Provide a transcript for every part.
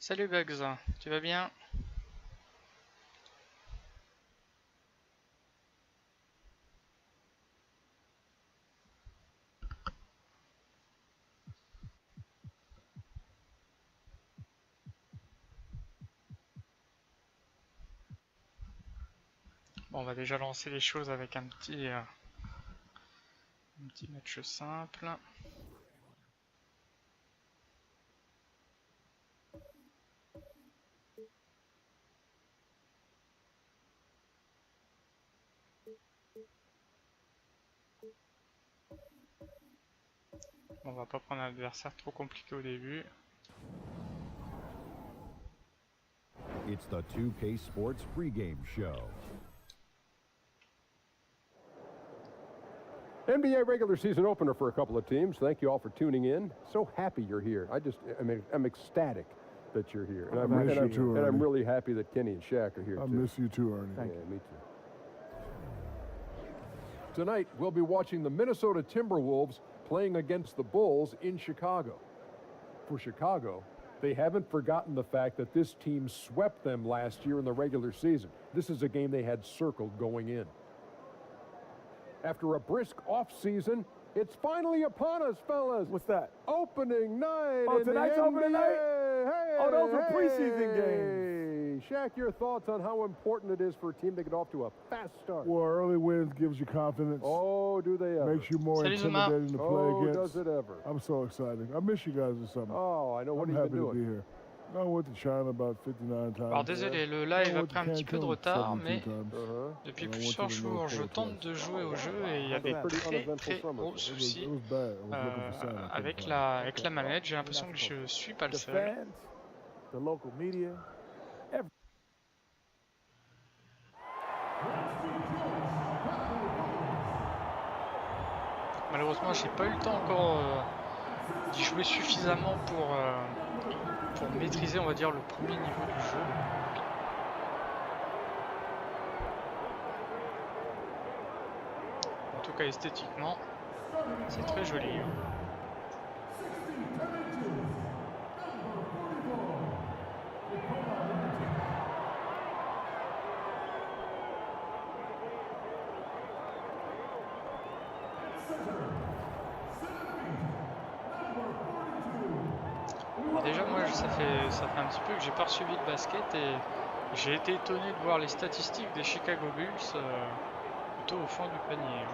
Salut Bugs, tu vas bien? Bon, on va déjà lancer les choses avec un petit match simple. Bon, on va pas prendre un adversaire trop compliqué au début. It's the 2K Sports pregame show. NBA regular season opener for a couple of teams. Thank you all for tuning in. So happy you're here. I'm ecstatic that you're here. And I'm really happy that Kenny and Shaq are here too. I miss you too, Ernie. Thank you. Me too. Tonight, we'll be watching the Minnesota Timberwolves playing against the Bulls in Chicago. For Chicago, they haven't forgotten the fact that this team swept them last year in the regular season. This is a game they had circled going in. After a brisk off-season, it's finally upon us, fellas. What's that? Opening night. Oh, tonight's opening night? Hey, Oh, those were preseason games. Shaq, your thoughts on how important it is for a team to get off to a fast start? Well, early wins gives you confidence. Oh, do they ever? Makes you more intimidating to play against. Does it ever? I'm so excited. I miss you guys this summer. Oh, I know. What I'm have happy you to been be doing? here. I went to China about 59 times. Alors désolé, le live a pris un petit peu de retard, mais depuis plusieurs jours, je tente de jouer au jeu et il y a des très gros soucis avec la manette. J'ai l'impression que je suis pas le seul. Malheureusement, j'ai pas eu le temps encore d'y jouer suffisamment pour maîtriser, on va dire, le premier niveau du jeu. En tout cas, esthétiquement, c'est très joli. Déjà moi ça fait un petit peu que j'ai pas suivi le basket et j'ai été étonné de voir les statistiques des Chicago Bulls plutôt au fond du panier.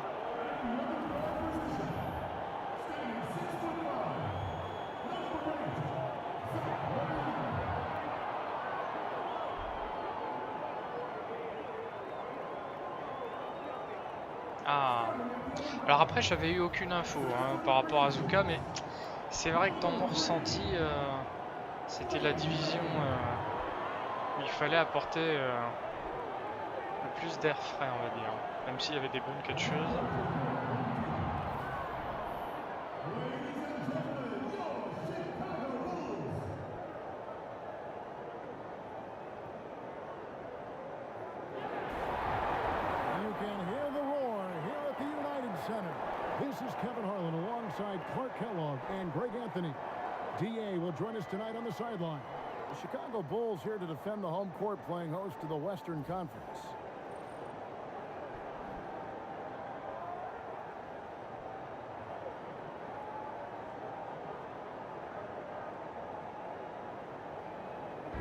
Ah, alors après j'avais eu aucune info par rapport à Zuka, mais c'est vrai que dans mon ressenti, c'était la division où il fallait apporter le plus d'air frais, on va dire, même s'il y avait des bonnes catcheuses. DA will join us tonight on the sideline. The Chicago Bulls here to defend the home court, playing host to the Western Conference.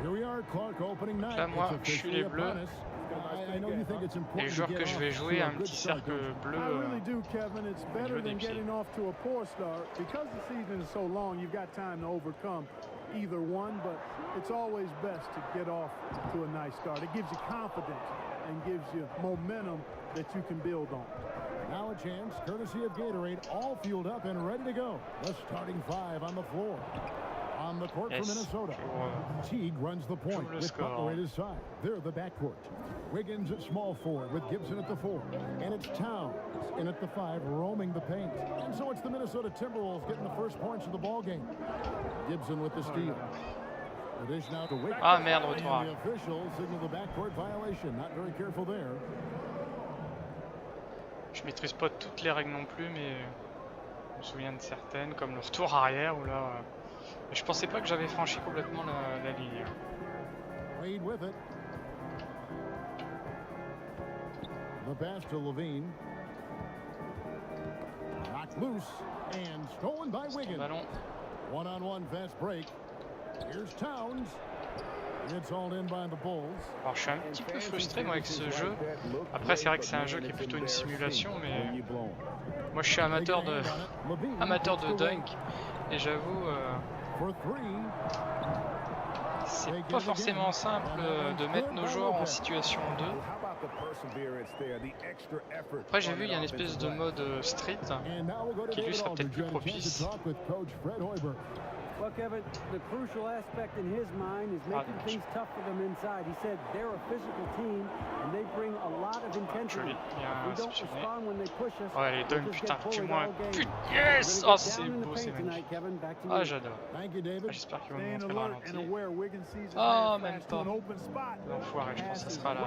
Here we are, Clark, opening night. Là, moi, je suis les Bleus. Les joueurs que je vais jouer, un petit cercle bleu au niveau des pieds. Because the season is so long, you've got time to overcome either one, but it's always best to get off to a nice start. It gives you confidence and gives you momentum that you can build on. Now a chance, courtesy of Gatorade, all fueled up and ready to go. The starting five on the floor. On the court for Minnesota. Teague runs the point with Butler at his side. They're the backcourt. Wiggins at small forward with Gibson at the 4. And it's Towns in at the 5, roaming the paint. And so it's the Minnesota Timberwolves getting the first points of the ball game. Gibson with the steal. It is now to Wiggins. Ah merde, retour. The officials signal the backcourt violation. Not very careful there. Je maîtrise pas toutes les règles non plus, mais je me souviens de certaines, comme le retour arrière où là Je pensais pas que j'avais franchi complètement la ligne. Wade with it. The pass to Levine. Knocked loose and stolen by Wiggins. Ballon. One-on-one fast break. Here's Towns. It's all in by the Bulls. Alors je suis un petit peu frustré moi avec ce jeu. Après c'est vrai que c'est un jeu qui est plutôt une simulation, mais moi je suis amateur de dunk et j'avoue c'est pas forcément simple de mettre nos joueurs en situation 2. Après j'ai vu il y a une espèce de mode street qui lui sera peut-être plus propice. Well, Kevin, the crucial aspect in his mind is making things tough for them inside. He said they're a physical team and they bring a lot of intensity. We don't respond when they push us. Ouais, les dunks, putain, fais-moi un putain. Yes! Oh, c'est beau, c'est magnifique. Ah, j'adore. Ah, j'espère qu'ils vont me montrer le ralenti. Oh, même pas. L'enfoiré, je pense que ça sera là.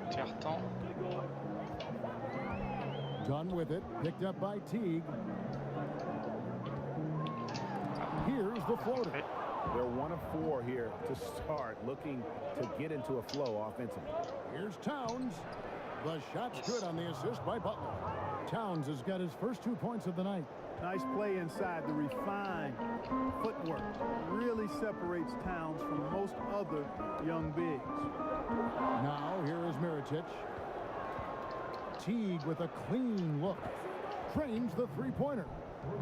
Tiers-temps. Done with it, picked up by Teague. Here's the floater. They're 1 of 4 here to start, looking to get into a flow offensively. Here's Towns. The shot's good on the assist by Butler. Towns has got his first 2 points of the night. Nice play inside. The refined footwork really separates Towns from most other young bigs. Now here is Mirotic. Teague with a clean look. Trains the three-pointer.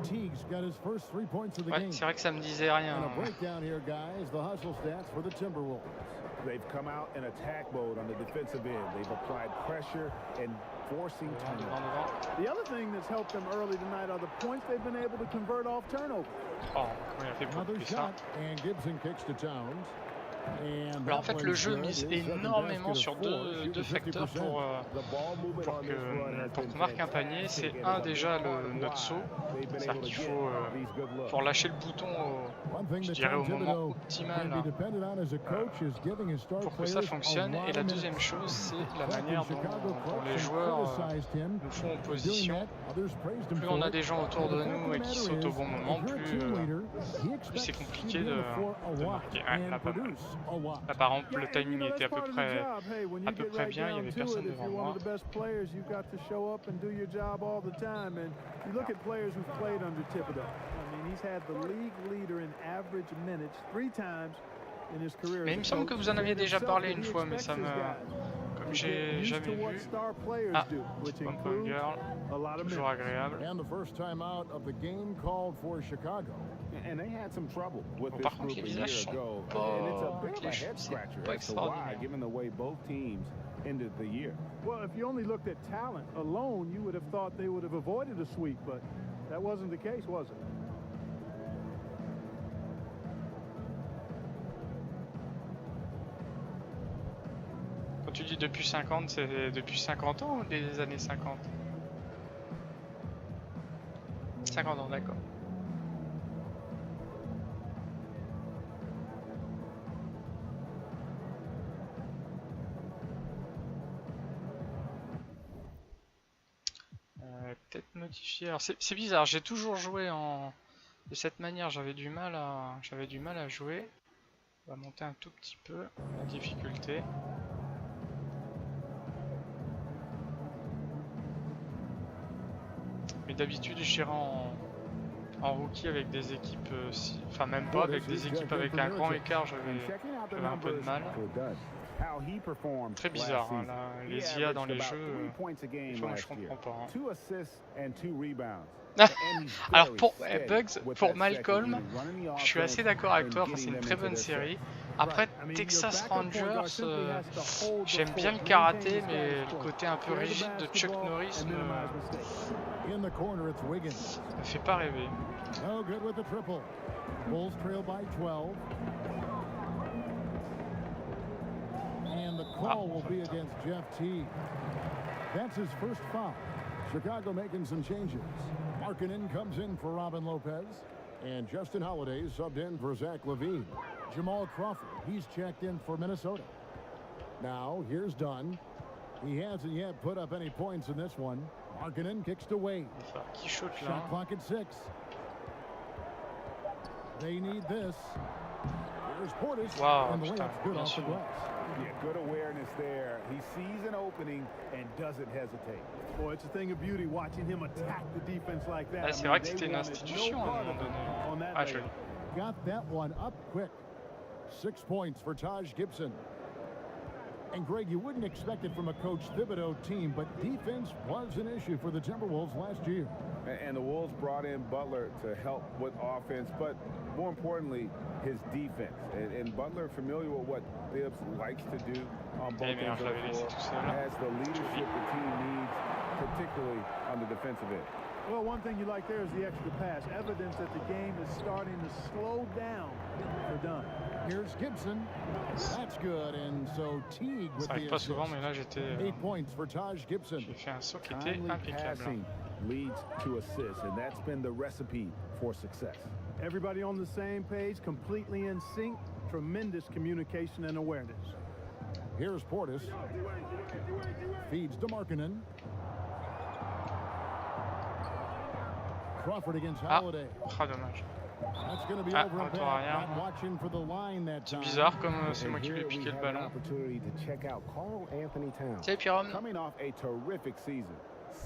Teague's got his first 3 points of the game. C'est vrai que ça me disait rien. And a breakdown here, guys. The hustle stats for the Timberwolves. They've come out in attack mode on the defensive end. They've applied pressure and forcing time. The other thing that's helped them early tonight are the points they've been able to convert off turnover. Oh, il a fait Another plus ça. shot, and Gibson kicks to Towns. Alors en fait le jeu mise énormément sur deux facteurs pour qu'on marque un panier. C'est un déjà notre saut, c'est-à-dire qu'il faut relâcher le bouton je dirais au moment optimal pour que ça fonctionne. Et la deuxième chose c'est la manière dont les joueurs nous font opposition. Plus on a des gens autour de nous et qui sautent au bon moment, plus c'est compliqué de marquer. Ouais, là, pas mal. Là, par exemple, le timing était à peu près bien, il n'y avait personne devant moi. Mais il me semble que vous en aviez déjà parlé une fois, mais ça me... Comme j'ai jamais vu... Ah, Pom-Pom Girl, toujours agréable. Bon, par contre, les visages sont pas... les cheveux, c'est pas extraordinaire. Well, if you only looked at talent alone, you would have thought they would have avoided a sweep, but that wasn't the case, was it? Quand tu dis depuis 50, c'est depuis 50 ans ou des années 50? 50 ans, d'accord. Peut-être modifier. Alors c'est bizarre, j'ai toujours joué de cette manière, j'avais du mal à jouer. On va monter un tout petit peu la difficulté. Mais d'habitude j'irai en rookie avec des équipes, enfin même pas, avec des équipes avec un grand écart, j'avais un peu de mal. Très bizarre, hein, là, les IA dans les jeux, je comprends pas. Hein. Alors pour Bugs, pour Malcolm, je suis assez d'accord avec toi, c'est une très bonne série. Après Texas Rangers, j'aime bien le karaté, mais le côté un peu rigide de Chuck Norris me fait pas rêver. And the call will be against Jeff Teague. That's his first foul. Chicago making some changes. Markkanen comes in for Robin Lopez. And Justin Holiday subbed in for Zach LaVine. Jamal Crawford, he's checked in for Minnesota. Now, here's Dunn. He hasn't yet put up any points in this one. Markkanen kicks to Wade. Shot clock at 6. Waouh, putain, bien sûr. Yeah, good awareness there. He sees an opening and doesn't hesitate. Boy, it's a thing of beauty watching him attack the defense like that. Là, c'est vrai que c'était une institution à un moment donné. Ah, joli. Got that one up quick. 6 points for Taj Gibson. And Greg, you wouldn't expect it from a Coach Thibodeau team, but defense was an issue for the Timberwolves last year. And the Wolves brought in Butler to help with offense, but more importantly, his defense. And Butler, familiar with what Thibs likes to do on both ends of the floor, has the leadership the team needs, particularly on the defensive end. Well, one thing you like there is the extra pass. Evidence that the game is starting to slow down for Dunn. Here's Gibson. That's good. And so Teague with ça arrive pas souvent, mais là j'étais. 8 points for Taj Gibson. J'ai fait un saut qui était impeccable. Leads to assists, and that's been the recipe for success. Everybody on the same page, completely in sync. Tremendous communication and awareness. Here's Portis. Feeds to Markkanen. Crawford against Holiday. Ah, dommage. That's going to be over a bit. Watching for the line that c'est bizarre comme c'est moi qui lui ai piqué le ballon. Salut Pyrom. Coming off a terrific season.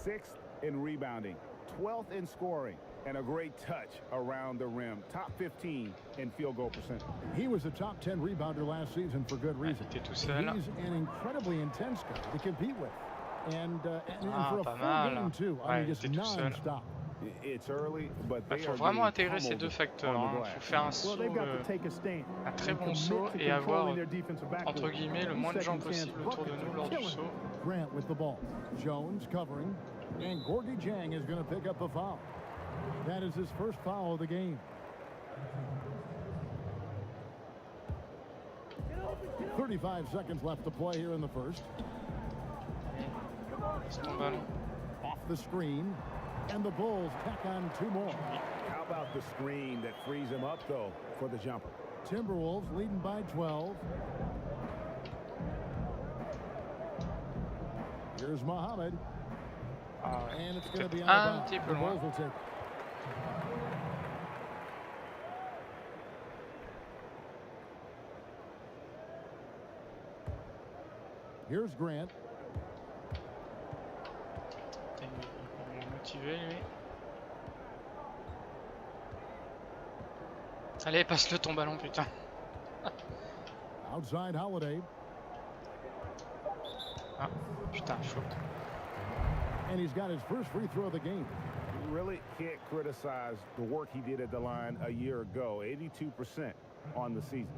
6th in rebounding, 12th in scoring, and a great touch around the rim. Top 15 in field goal percent. He was a top 10 rebounder last season for good reason. He's an incredibly intense guy to compete with. And for a full game too. I mean, just non-stop. It's early, but il faut vraiment intégrer ces deux facteurs. Il faut faire un saut, un très bon saut et avoir, entre guillemets, le moins de gens possible autour de nous lors du saut. Grant with the ball. Jones covering. And Gorgui Dieng is going to pick up the foul. That is his first foul of the game. 35 seconds left to play here in the first. Off the screen. And the Bulls tack on 2 more. How about the screen that frees him up, though, for the jumper? Timberwolves leading by 12. Here's Mohammed. And it's going to be on the bounce. The Bulls will take it. Here's Grant. Lui. Allez, passe-le ton ballon, putain. Outside Holiday. Ah, putain, chaud. And he's got his first free throw of the game. You really can't criticize the work he did at the line a year ago. 82% on the season.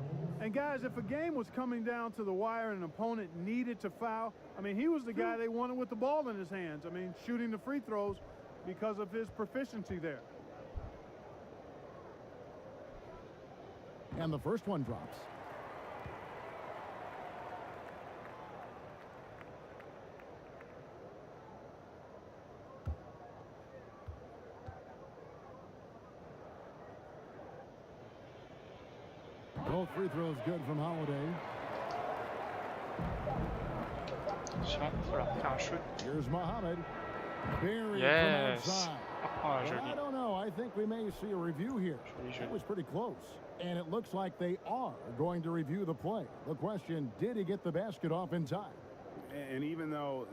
And guys, if a game was coming down to the wire and an opponent needed to foul, I mean, he was the guy they wanted with the ball in his hands. I mean, shooting the free throws because of his proficiency there. And the first one drops. Both free throws good from Holiday. Here's Mohammed. Yes. Oh, I don't know. I think we may see a review here. That was pretty close. And it looks like they are going to review the play. The question, did he get the basket off in time? And even though,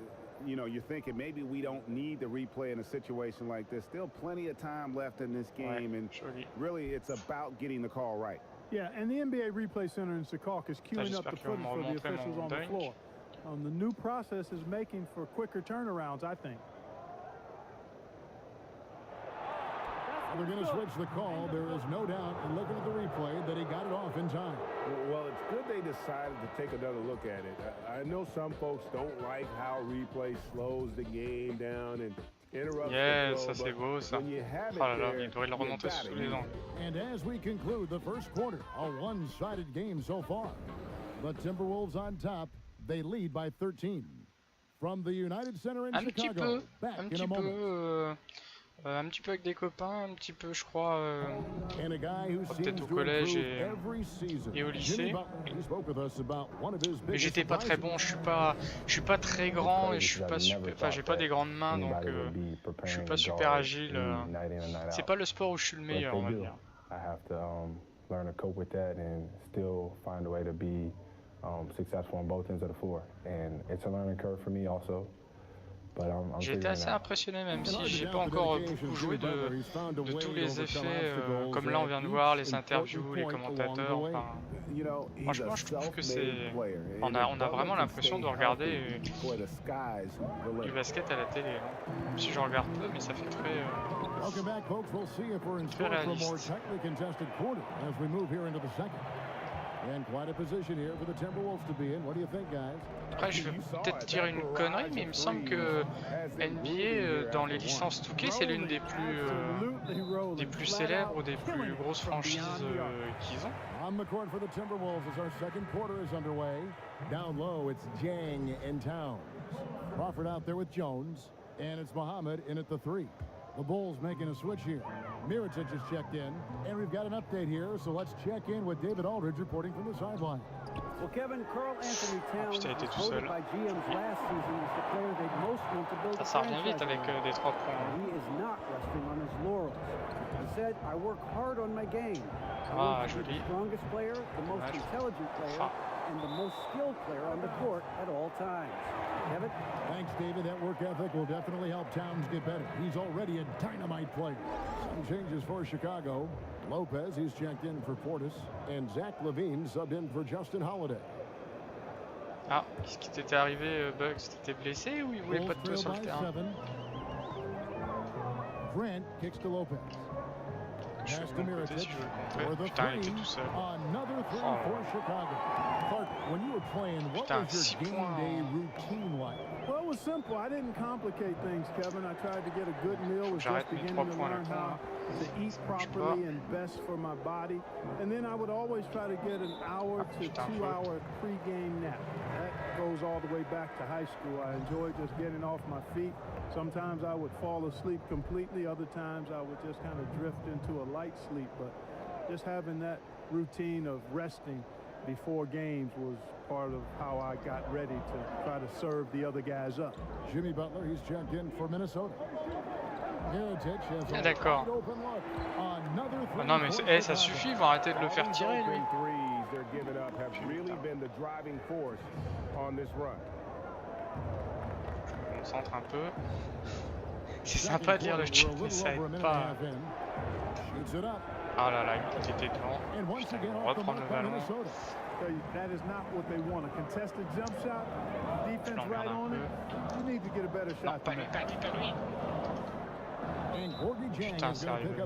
you know, you're thinking maybe we don't need the replay in a situation like this, still plenty of time left in this game. And really, it's about getting the call right. Yeah, and the NBA Replay Center in Secaucus is queuing up the footage for the officials on the floor. The new process is making for quicker turnarounds, I think. They're going to switch the call. There is no doubt, in looking at the replay, that he got it off in time. Well, it's good they decided to take another look at it. I know some folks don't like how replay slows the game down and interrupts the flow, ça c'est beau ça. Oh là là, il devrait le remonter sous les angles. And as we conclude the first quarter, a one-sided game so far. The Timberwolves on top. They lead by 13. From the United Center in Chicago. Back in a moment. Un petit peu avec des copains, un petit peu je crois peut-être au collège et au lycée. Mais j'étais pas très bon, je suis pas très grand et je suis pas super, enfin j'ai pas des grandes mains donc je suis pas super agile. C'est pas le sport où je suis le meilleur on va dire. I have to learn to cope with that and still find a way to be successful on both ends of the floor. And it's a learning curve for me also. J'ai été assez impressionné, même si j'ai pas encore beaucoup joué de tous les effets, comme là on vient de voir, les interviews, les commentateurs. Enfin, franchement, je trouve que c'est, on a vraiment l'impression de regarder du basket à la télé. Hein. Même si je regarde peu, mais ça fait très réaliste. Après, je vais peut-être dire une connerie, mais il me semble que NBA, dans les licences 2K, c'est l'une des plus célèbres ou des plus grosses franchises qu'ils ont. On the court for the Timberwolves as our second quarter is underway. Down low, it's Jang and Towns. Crawford out there with Jones, and it's Muhammad in at the 3. The Bulls making a switch here. Mirotic is checked in, and we've got an update here, so let's check in with David Aldridge reporting from the sideline. Well, Kevin, Karl Anthony Towns was voted by GMs last season as the player they'd most want to build a franchise around. Des 3 points. He is not resting on his laurels. He said, I work hard on my game. I want to be the strongest player, the most intelligent player, and the most skilled player on the court at all times. Kevin? Thanks, David. That work ethic will definitely help Towns get better. He's already a dynamite player. Some changes for Chicago. Lopez, he's checked in for Portis, and Zach LaVine subbed in for Justin Holiday. Ah, qu'est-ce qui t'était arrivé, Bugs? T'étais blessé ou il voulait pas te tuer sur le terrain? Grant kicks to Lopez. Je vais de mon côté si je veux le contrer. Putain, il était tout seul. Another three for Chicago. Clark, when you were playing, what was your game day routine like? Well, it was simple. I didn't complicate things, Kevin. I tried to get a good meal. Was just beginning to learn how to eat properly and best for my body. And then I would always try to get an hour to 2 hour pre-game nap. That goes all the way back to high school. I enjoyed just getting off my feet. Sometimes I would fall asleep completely. Other times I would just kind of drift into a light sleep. But just having that routine of resting before games was part of how I got ready to try to serve the other guys up. Jimmy Butler, he's checked in for Minnesota. Ah, d'accord. Ah, non mais ça suffit, ils vont arrêter de le faire tirer lui. Je me concentre un peu. C'est sympa de lire le chat, mais ça aide pas. Ah là là, il était devant. Putain, il va reprendre le ballon. That is not what they want. A contested jump shot, defense right on it. You need to get a better shot. Pas lui. Putain, sérieux.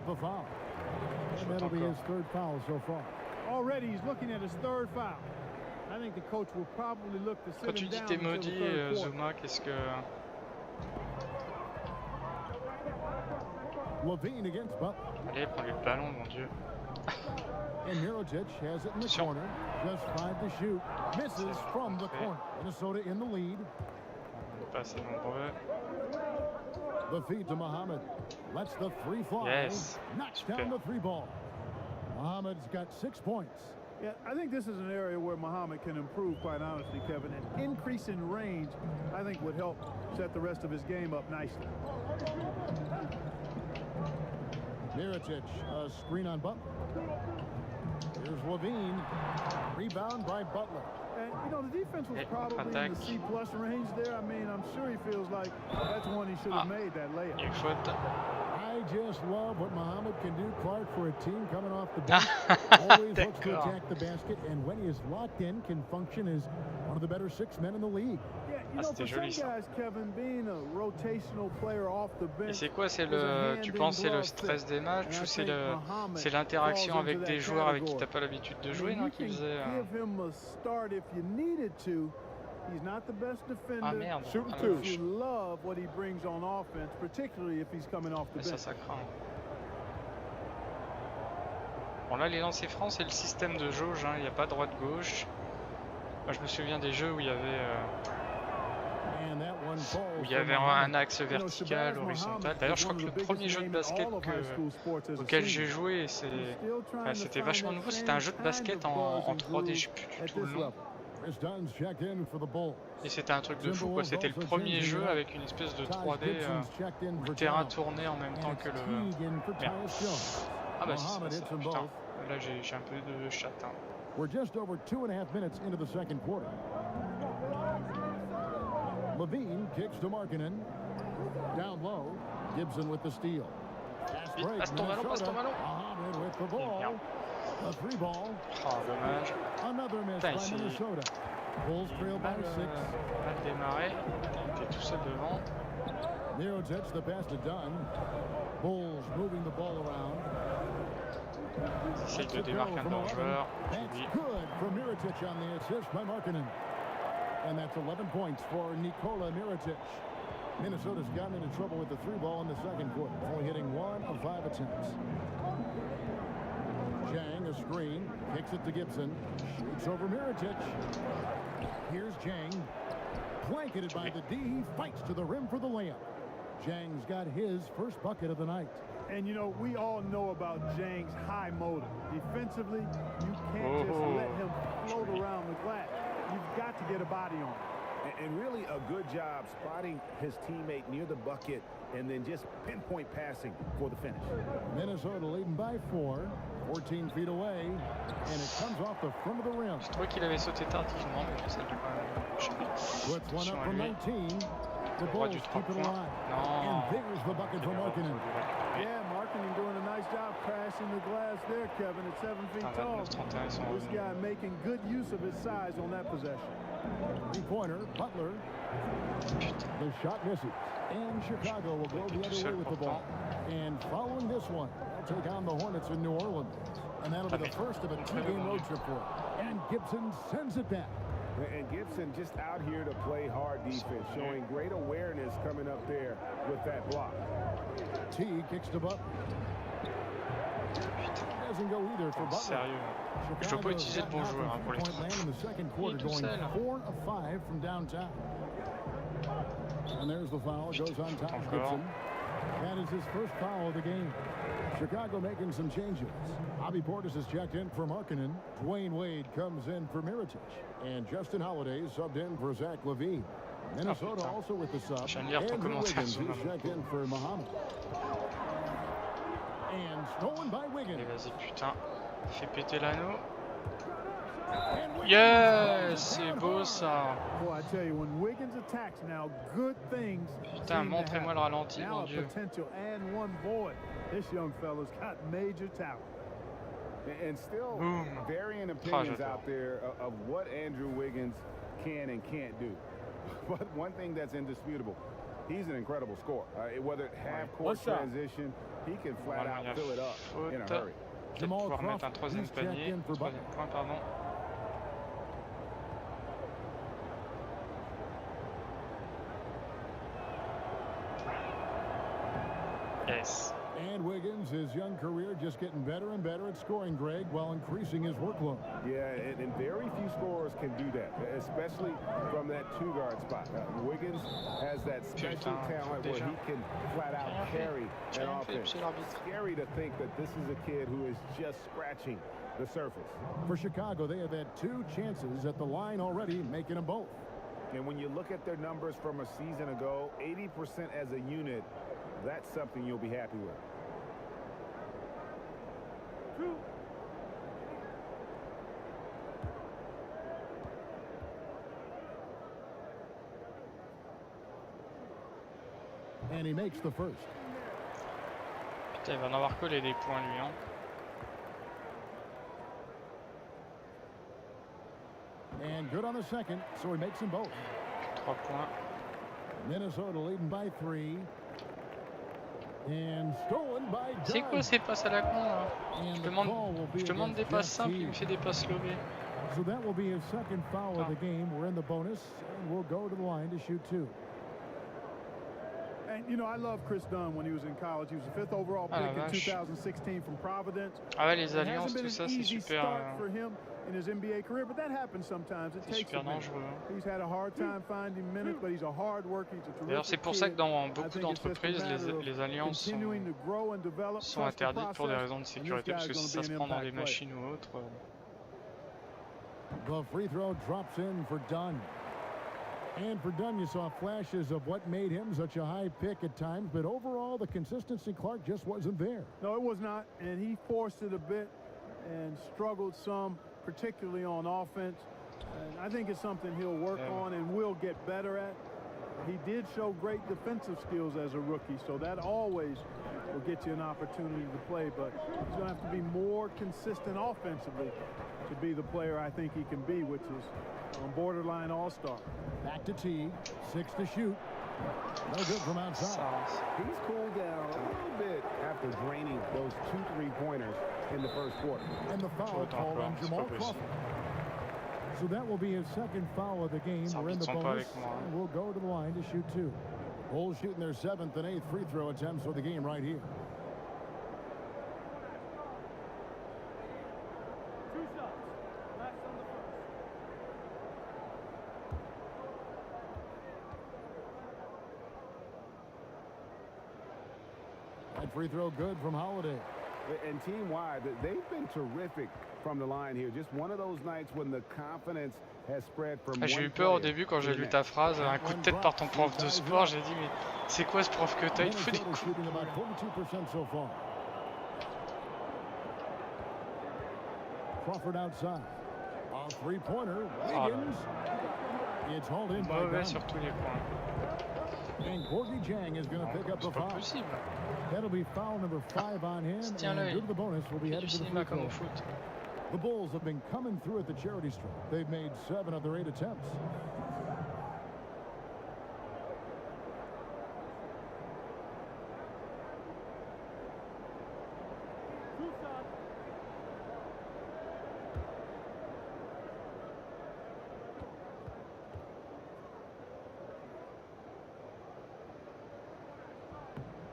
That'll be his third foul so far. Already he's looking at his third foul. I think the coach will probably look to sit him down. Quand tu dis t'es maudit, Zuma, qu'est-ce que... Allez, prends-lui le ballon, mon Dieu. And Mirotic has it in the corner. Just 5 to shoot. Misses from the corner. Minnesota in the lead. Pas assez nombreux. The feed to Muhammad. Lets the 3 fly. Yes. Knocks down the 3 ball. Muhammad's got 6 points. Yeah, I think this is an area where Muhammad can improve, quite honestly, Kevin. An increase in range, I think, would help set the rest of his game up nicely. Mirotic, a screen on Butler. Here's LaVine. Rebound by Butler. And, you know, the defense was probably in the C-plus range there. I mean, I'm sure he feels like that's one he should have made, that layup. I just love what Muhammad can do, Clark, for a team coming off the bench. Always looks to attack the basket, and when he is locked in, can function as one of the better 6 men in the league. Yeah, you know, for some guys, Kevin, being a rotational player off the bench. Et c'est quoi, c'est le, tu penses c'est le stress des matchs ou c'est l'interaction avec des joueurs avec qui t'as pas l'habitude de jouer, non, qui faisait He's not the best defender. Ah merde. You love what he brings on offense, particularly if he's coming off the bench. Ça craint. Bon là les lancers francs c'est le système de jauge, hein. Il n'y a pas droite-gauche. Moi je me souviens des jeux où il y avait un axe vertical, horizontal. D'ailleurs je crois que le premier jeu de basket auquel j'ai joué, c'était vachement nouveau, c'était un jeu de basket en 3D, je sais plus du tout le nom. Et c'était un truc de fou quoi, c'était le premier jeu avec une espèce de 3D où le terrain tournait en même temps que le... Merde. Ah bah si, Muhammad c'est hits ça, them putain. both. Là j'ai un peu de chat. Hein. We're just over 2.5 minutes into the second quarter. Levine kicks to Markkanen. Down low, Gibson with the steal. Fast break, Passe ton ballon, passe ton ballon. Muhammad with the ball. A three ball. Oh, dommage. Another miss Putain, by ici, Minnesota. Bulls trail by 6. Mal démarré. Il était tout seul devant. Mirotic the pass to Dunn. Bulls moving the ball around. Essaye de démarquer un de leurs joueurs. That's good for Mirotic on the assist by Markkanen. And that's 11 points for Nikola Mirotic. Minnesota's gotten into trouble with the three ball in the second quarter, only hitting 1 of 5 attempts. Jang, a screen, kicks it to Gibson, shoots over Mirotic. Here's Jang, blanketed by the D, he fights to the rim for the layup. Jang's got his first bucket of the night. And you know, we all know about Jang's high motor. Defensively, you can't just let him float around the glass. You've got to get a body on him. And really a good job spotting his teammate near the bucket and then just pinpoint passing for the finish. Minnesota leading by 4, 14 feet away, and it comes off the front of the rim. Je trouvais qu'il avait sauté tardivement, mais ça lui Puts one up from 19. The Bulls keep it alive. And there's the bucket for Markkanen. Yeah, Markkanen doing a nice job crashing the glass there, Kevin, at 7 feet tall. This guy making good use of his size on that possession. Three-pointer, Butler. The shot misses. And Chicago will go the other way with the ball. And following this one, they'll take on the Hornets in New Orleans. And that'll be the first of a 2-game road trip for them. And Gibson sends it back. And Gibson just out here to play hard defense, showing great awareness coming up there with that block. T kicks to Butler. Doesn't go either for Butler. Sérieux. Je dois pas utiliser de bons joueurs hein, pour les Il est tout seul. 4 of 5 from downtown. And there's the foul. It goes on top of Gibson. That is his first foul of the game. Chicago making some changes. Bobby Portis has checked in for Markkanen. Dwyane Wade comes in for Mirotic. And Justin Holiday subbed in for Zach LaVine. Minnesota also with the sub. Andrew Wiggins is checked in for Muhammad. And stolen by Wiggins. Vas-y, putain. Fais péter l'anneau. Yes, c'est beau ça. Boy, I tell you, when Wiggins attacks now, good things. Putain, montrez-moi le ralenti, mon Dieu. Potential and one void. This young fella's got major talent. And still varying opinions out there of what Andrew Wiggins can and can't do. But one thing that's indisputable, he's an incredible scorer. Whether half-court transition, he can flat out fill it up in a hurry. Jamal Crawford, un troisième panier, troisième point, pardon. Yes. And Wiggins, his young career just getting better and better at scoring, Greg, while increasing his workload. Yeah, and very few scorers can do that, especially from that two-guard spot. Wiggins has that special talent where he can flat out carry an offense. Scary to think that this is a kid who is just scratching the surface. For Chicago, they have had 2 chances at the line already, making them both. And when you look at their numbers from a season ago, 80% as a unit, that's something you'll be happy with. And he makes the first. Putain, il va en avoir collé des points lui, hein. And good on the second, so he makes them both. 3 points. Minnesota leading by 3. And stolen by Dunn. C'est quoi ces passes à la con là? Je demande des passes simples, il me fait des passes lobées. So that will be his second foul of the game. We're in the bonus, and we'll go to the line to shoot 2. And, you know, I love Chris Dunn when he was in college. He was the 5th overall pick in 2016 from Providence. Ah ouais, les alliances, tout ça, c'est super. For him in his NBA career, but that happens sometimes. It takes super dangereux. He's had a hard time finding minutes, but he's a hard worker. He's a terrific D'ailleurs, c'est pour ça que dans beaucoup d'entreprises, les alliances sont interdites pour des raisons de sécurité, parce que si ça se prend dans les machines ou autres. The free throw drops in for Dunn. And for Dunn, you saw flashes of what made him such a high pick at times, but overall the consistency, Clark, just wasn't there. No, it was not, and he forced it a bit and struggled some, particularly on offense. And I think it's something he'll work on and will get better at. He did show great defensive skills as a rookie, so that always will get you an opportunity to play, but he's going to have to be more consistent offensively to be the player I think he can be, which is on borderline all-star. Back to Teague, 6 to shoot. No good from outside. He's cooled down a little bit after draining those 2 3-pointers in the first quarter. And the foul called on Jamal Crawford. So that will be his second foul of the game. We're in the bonus, and we'll go to the line to shoot 2. Bulls shooting their 7th and 8th free throw attempts for the game right here. That free throw good from Holiday. And team-wide, they've been terrific from the line here. Just one of those nights when the confidence has spread from J'ai eu peur au début quand j'ai lu ta phrase, un coup de tête par ton prof de sport, j'ai dit mais c'est quoi ce prof que t'as? Il te fout des coups. Crawford outside. A three-pointer. Wiggins. It's hauled in by Mauvais sur tous les points. And Gorgie Jang is going to pick up the foul. That'll be foul number 5 on him. And due to the bonus, we'll be headed to the free throw. The Bulls have been coming through at the charity stripe. They've made 7 of their 8 attempts.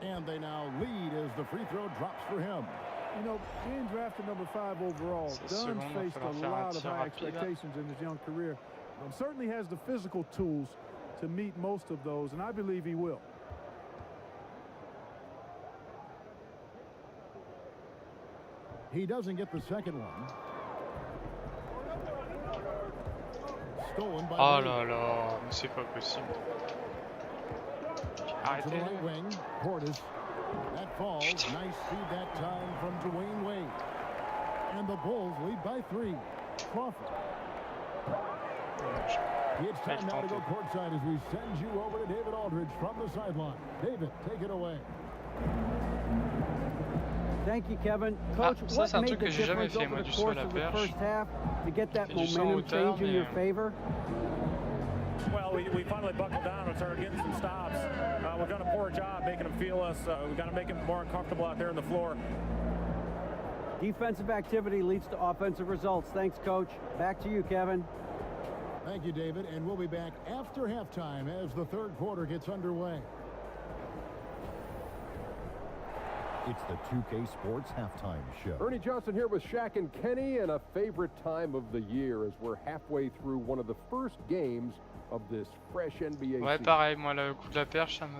And they now lead as the free throw drops for him. You know, being drafted number 5 overall, Dunn faced a lot of high expectations in his young career. Certainly has the physical tools to meet most of those, and I believe he will. He doesn't get the second one. Stolen by Oh là là, c'est pas possible. To the right wing, Portis. That falls. Nice feed that time from Dwyane Wade. And the Bulls lead by 3. Crawford. It's time now to go courtside as we send you over to David Aldridge from the sideline. David, take it away. Thank you, Kevin. Coach, what made the difference over the course of the first half to get that momentum change in your favor? Well, we finally buckled down and started getting some stops. We've done a poor job making them feel us. We've got to make them more uncomfortable out there on the floor. Defensive activity leads to offensive results. Thanks, Coach. Back to you, Kevin. Thank you, David. And we'll be back after halftime as the third quarter gets underway. It's the 2K Sports Halftime Show. Ernie Johnson here with Shaq and Kenny, and a favorite time of the year as we're halfway through one of the first games of this fresh NBA Ouais, pareil, moi le coup de la perche, ça me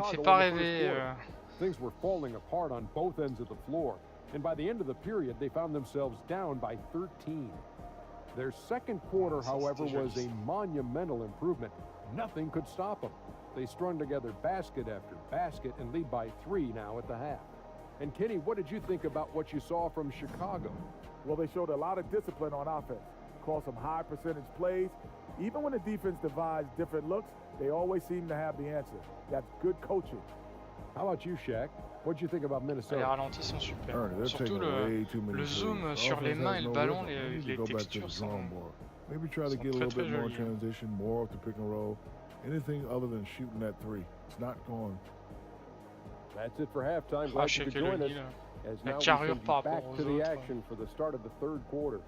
fait pas rêver. Things were falling apart on both ends of the floor, and by the end of the period, they found themselves down by 13. Their second quarter, however, was a monumental improvement. Nothing could stop them. They strung together basket after basket and lead by 3 now at the half. And Kenny, what did you think about what you saw from Chicago? Well, they showed a lot of discipline on offense. Called some high percentage plays. Even when the defense devised different looks, they always seem to have the answer. That's good coaching. How about you, Shaq? What did you think about Minnesota? Les ralentis sont super. Surtout le zoom sur les mains et le ballon, les textures sont Maybe try to get a little bit more transition, more off the pick and roll. Anything other than shooting that 3. It's not going. That's it for halftime. Glad you could join us. As now we send you back to the action for the start of the third quarter.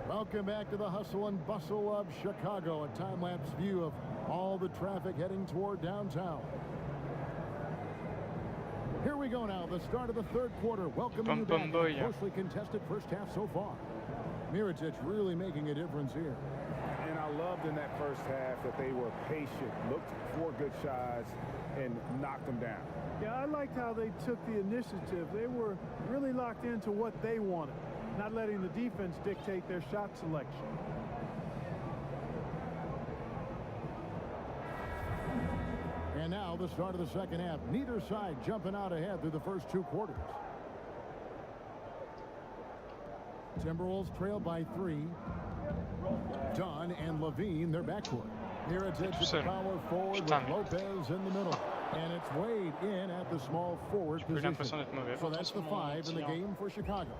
Welcome back to the hustle and bustle of Chicago. A time-lapse view of all the traffic heading toward downtown. Here we go now, the start of the third quarter. Welcoming you back to a closely contested first half so far. Mirotic really making a difference here. And I love loved in that first half that they were patient, looked for good shots, and knocked them down. Yeah, I liked how they took the initiative. They were really locked into what they wanted, not letting the defense dictate their shot selection. And now the start of the second half. Neither side jumping out ahead through the first 2 quarters. Timberwolves trail by 3. Dunn and Levine, their backcourt. Here it's the power forward with Lopez in the middle. And it's Wade in at the small forward position. So that's the 5 in the game for Chicago.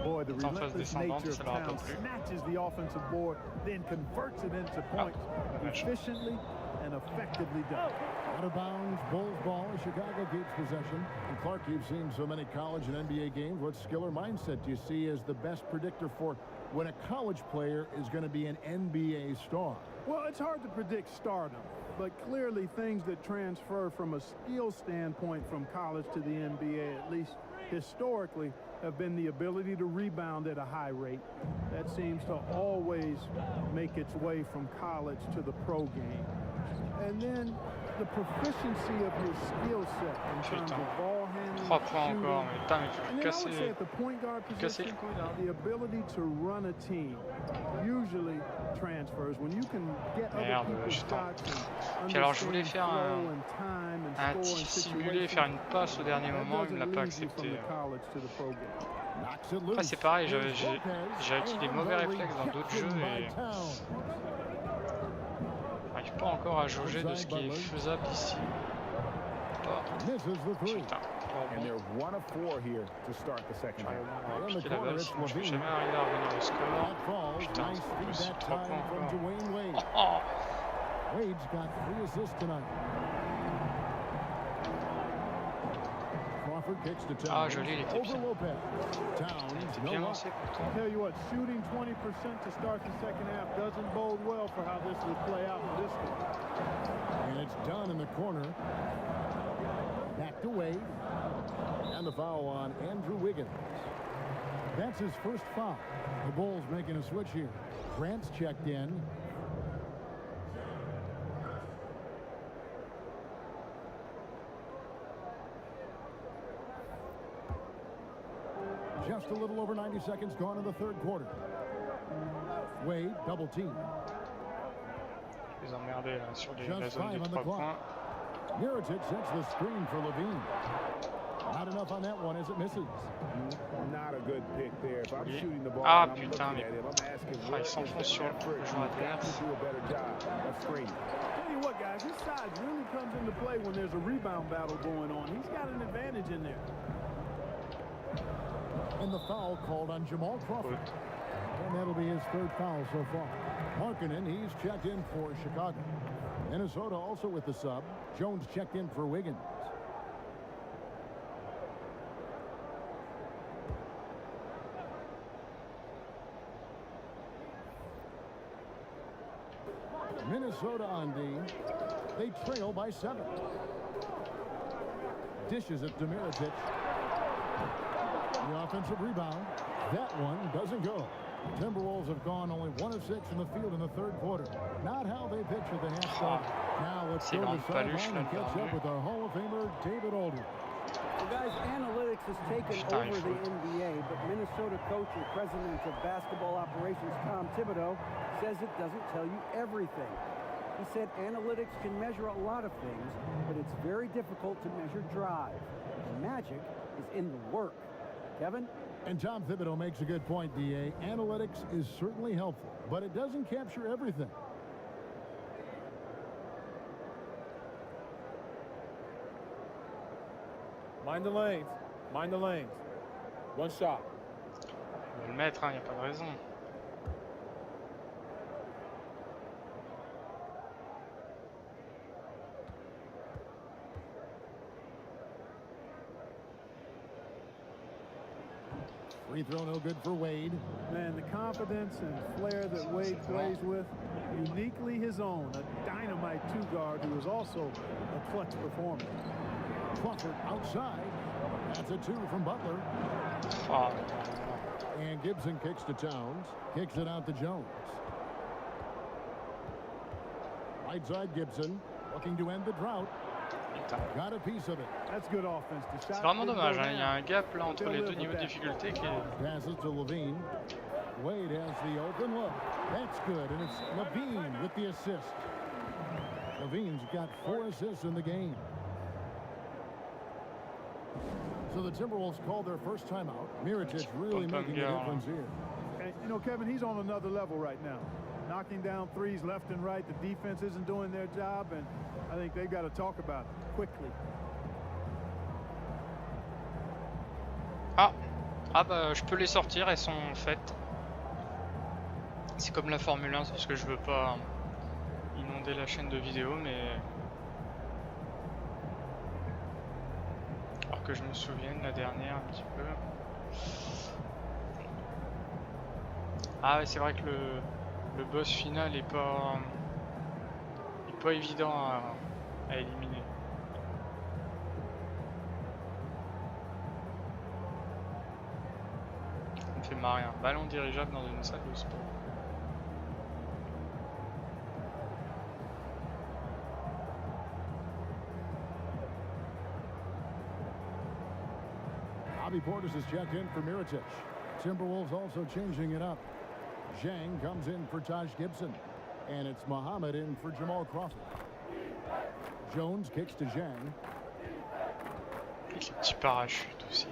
Boy, the relentless nature of Towns snatches the offensive board, then converts it into points efficiently and effectively done. Out of bounds, Bulls ball as Chicago keeps possession. And Clark, you've seen so many college and NBA games. What skill or mindset do you see as the best predictor for when a college player is going to be an NBA star? Well, it's hard to predict stardom, but clearly things that transfer from a skill standpoint from college to the NBA, at least historically, have been the ability to rebound at a high rate. That seems to always make its way from college to the pro game. And then the proficiency of your skill set in terms of ball handling, 3 points encore, mais putain, and then I would say at the point guard position, the ability to run a team usually transfers when you can get other people's shots and alors je voulais faire flow and time and un tir simulé, faire une passe au dernier moment, il ne l'a pas accepté. Après c'est pareil, j'ai acquis des mauvais réflexes dans d'autres jeux et j'arrive pas encore à jauger de ce qui est faisable ici. Putain. And they're 1 of 4 here to start the second half. Piquer la balle, sinon je vais jamais arriver à revenir au score. Putain, c'est plus 3 points encore. Oh. Wade's got 3 assists tonight. Crawford kicks to Towns. Ah, joli, il était Over Lopez. Towns, bien lancé pourtant. Tell you what, shooting 20% to start the second half doesn't bode well for how this will play out in this one. And it's done in the corner. Back to Wade. And the foul on Andrew Wiggins. That's his first foul. The Bulls making a switch here. Grant's checked in. Just a little over 90 seconds gone in the third quarter. Wade double team. Je les emmerdais là sur la zone des 3 points. Mirotic sets the screen for Levine. Not enough on that one as it misses. Not a good pick there. If I'm shooting the ball, ah I'm putain, mais il s'enfonce sur le joueur adverse. Tell you what, guys, his size really comes into play when there's a rebound battle going on. He's got an advantage in there. And the foul called on Jamal Crawford. And that'll be his 3rd foul so far. Markkanen, he's checked in for Chicago. Minnesota also with the sub. Jones checked in for Wiggins. Minnesota on D. They trail by 7. Dishes it to Mirotic. The offensive rebound. That one doesn't go. Timberwolves have gone only 1 of 6 in the field in the third quarter. Not how they pictured the half start. Now let's go to the sideline and catch up with our Hall of Famer, David Aldridge. Well, guys, analytics has taken over the NBA, but Minnesota coach and president of basketball operations, Tom Thibodeau, says it doesn't tell you everything. He said analytics can measure a lot of things, but it's very difficult to measure drive. The magic is in the work. Kevin? And Tom Thibodeau makes a good point, D.A. Analytics is certainly helpful, but it doesn't capture everything. Mind the lanes. Mind the lanes. One shot. On va le mettre, il n'y a pas de raison. Free throw no good for Wade. Man, the confidence and flair that Wade plays with, uniquely his own. A dynamite 2-guard who is also a clutch performer. Crawford outside. That's a 2 from Butler. Oh. And Gibson kicks to Towns. Kicks it out to Jones. Right side Gibson, looking to end the drought. Got a piece of it. That's good offense. C'est vraiment dommage, hein. Il y a un gap là entre les deux niveaux de difficulté qui est... Passes to Levine. Wade has the open look. That's good, and it's Levine with the assist. Levine's got 4 assists in the game. So the Timberwolves called their first timeout. Mirotic really making a difference here. And, you know, Kevin, he's on another level right now. Knocking down threes left and right. The defense isn't doing their job, and I think they've got to talk about it quickly. Ah bah je peux les sortir, elles sont faites. C'est comme la Formule 1, c'est parce que je veux pas inonder la chaîne de vidéos, mais... Alors que je me souvienne, la dernière un petit peu. Ah ouais, c'est vrai que le boss final est pas évident à éliminer. Ça me fait marrer, un ballon dirigeable dans une salle de sport. Bobby Portis has checked in for Mirotic. Timberwolves also changing it up. Zhang comes in for Taj Gibson. And it's Muhammad in for Jamal Crawford. Jones kicks to Zhang. Avec les petits parachutes aussi.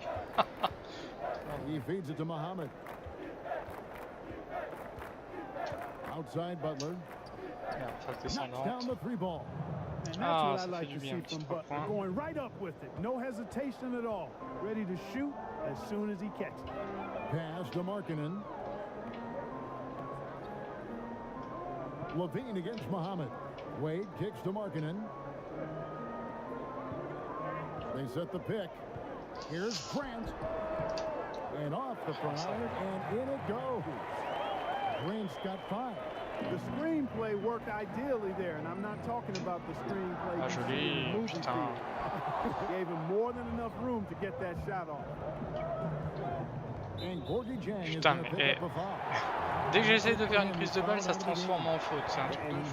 He feeds it to Muhammad. Outside Butler. Knocks down the 3-ball. And that's what I like to see from Butler. Going right up with it. No hesitation at all. Ready to shoot as soon as he catches it. Pass to Markkanen. Levine against Muhammad. Wade kicks to Markkanen. They set the pick. Here's Grant. And off the front, and in it goes. Grant's got 5. The screenplay worked ideally there, and I'm not talking about the screenplay. Joli, putain. Gave him more than enough room to get that shot off. And Putain, mais dès que j'essaie de faire une prise de balle, ça se transforme en faute. C'est un truc de fou.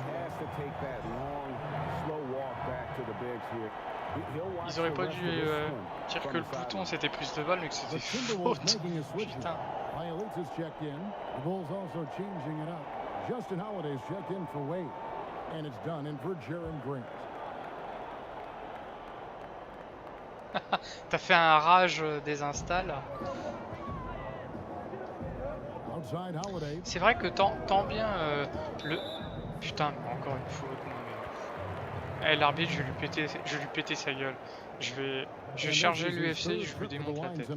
Ils auraient pas dû dire que le bouton c'était prise de balle, mais que c'était faute. Putain. Justin Holiday's checked in for Wade, and it's done in for Jaren Grant. T'as fait un rage désinstalle. C'est vrai que tant bien le... Putain, encore une faute. Eh, l'arbitre, je vais lui péter sa gueule. Je vais charger l'UFC, je lui démonte la tête.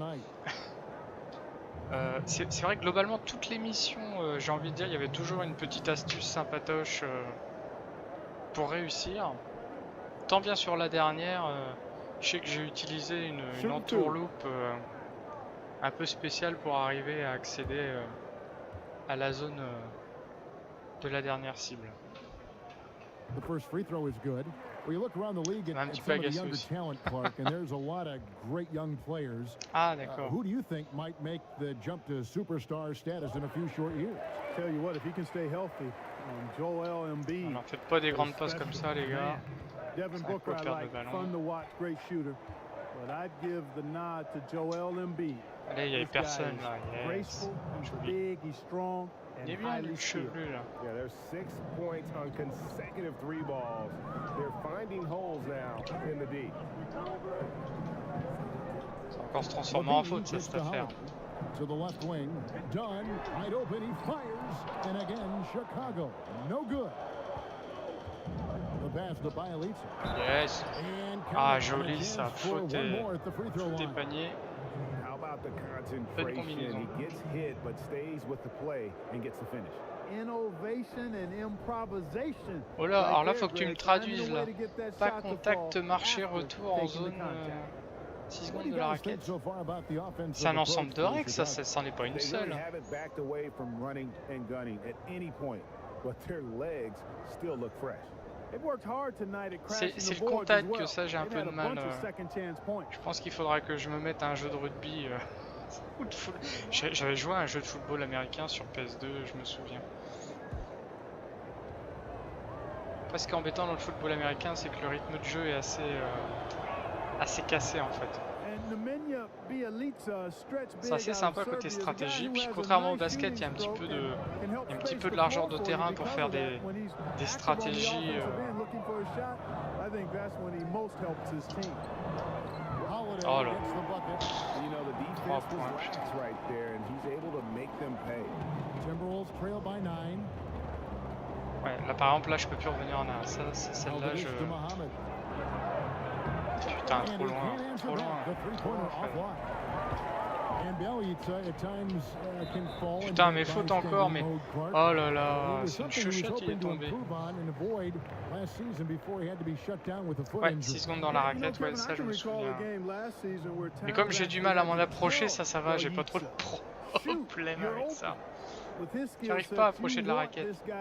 C'est vrai que globalement toutes les missions, j'ai envie de dire, il y avait toujours une petite astuce sympatoche pour réussir. Tant bien sur la dernière, je sais que j'ai utilisé une entourloupe un peu spéciale pour arriver à accéder à la zone de la dernière cible. The first free throw is good. Well, you look around the league at some of the younger talent, Clark, and there's a lot of great young players. Ah, d'accord. Who do you think might make the jump to superstar status in a few short years? Tell you what, if he can stay healthy, Joel Embiid. Alors faites pas des grandes passes comme ça, les gars. Devin Booker, I like, fun to watch, great shooter. But I'd give the nod to Joel Embiid. Allez, il y avait personne là. Graceful, he's big, he's strong. Il est bien le chevelu là. Yeah, there's 6 points on consecutive 3 balls. They're finding holes now in the D. C'est encore se transformer en faute, cette affaire. To the left wing, Dunn, wide open, he fires, and again Chicago, no good. The pass to Bielitsa. Yes. Ah, joli ça, faute et panier. The concentration, he gets hit but stays with the play and gets the finish. Innovation and improvisation. Oh là, alors là faut que tu me traduises là. Pas contact, marché, retour en zone 6 secondes de la raquette. C'est un ensemble de règles, ça c'en est pas une seule. C'est le contact que ça j'ai un peu de mal. Je pense qu'il faudra que je me mette à un jeu de rugby. J'avais joué à un jeu de football américain sur PS2, je me souviens. Après, ce qui est embêtant dans le football américain, c'est que le rythme de jeu est assez cassé en fait. C'est assez sympa côté stratégie. Puis contrairement au basket, il y a un petit peu de largeur de terrain pour faire des stratégies. Oh là. 3 points, putain. Ouais, là par exemple, là je peux plus revenir en arrière. Ça, c'est celle-là, je... Putain, trop loin. Putain, mais faute encore, mais... Oh là là, c'est une chuchote, il est tombé. Ouais, 6 secondes dans la raquette, ouais, ça je me souviens. Mais comme j'ai du mal à m'en approcher, ça va, j'ai pas trop de problème avec ça. J'arrive pas à approcher de la raquette. Ouais.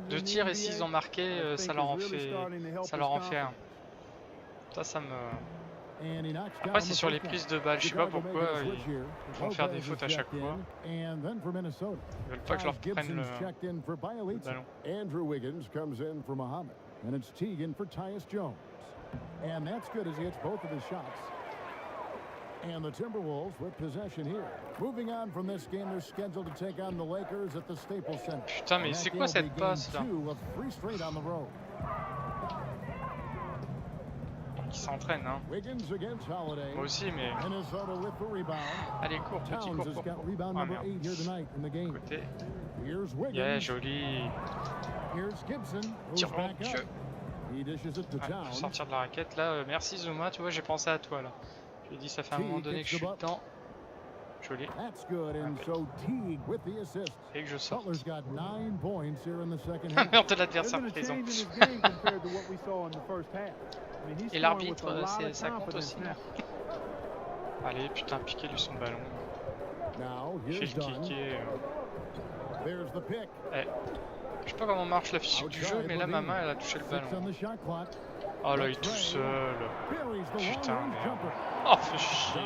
2 tirs et 6 ont marqué, ça leur en fait un. Ça me... Après c'est sur les prises de balles, je sais pas pourquoi ils vont faire des fautes à chaque fois. Ils veulent pas que je leur prenne le ballon. Andrew Wiggins comes in for Muhammad, and it's Teagan for Tyus Jones. And that's good as he hits both of his shots. And the Timberwolves with possession here. Moving on from this game, they're scheduled to take on the Lakers at the Staples Center. Putain, mais c'est quoi cette passe là? Qui s'entraîne, hein. Moi aussi, mais... Allez, cours, petit cours. Ah merde. Côté. Yeah, joli. Tire bon Dieu. Pour sortir de la raquette, là, merci Zuma, tu vois, j'ai pensé à toi là. Je lui ai dit, ça fait un moment donné que je suis dedans. Joli. Et que je sorte. Merde de l'adversaire présent. Et l'arbitre, ça compte aussi. Allez, putain, piquez-lui son ballon. J'ai le kické. Je sais pas comment marche la fiche du jeu, mais là ma main elle a touché le ballon. Oh là, il est tout seul. Putain, merde. Oh, fais chier.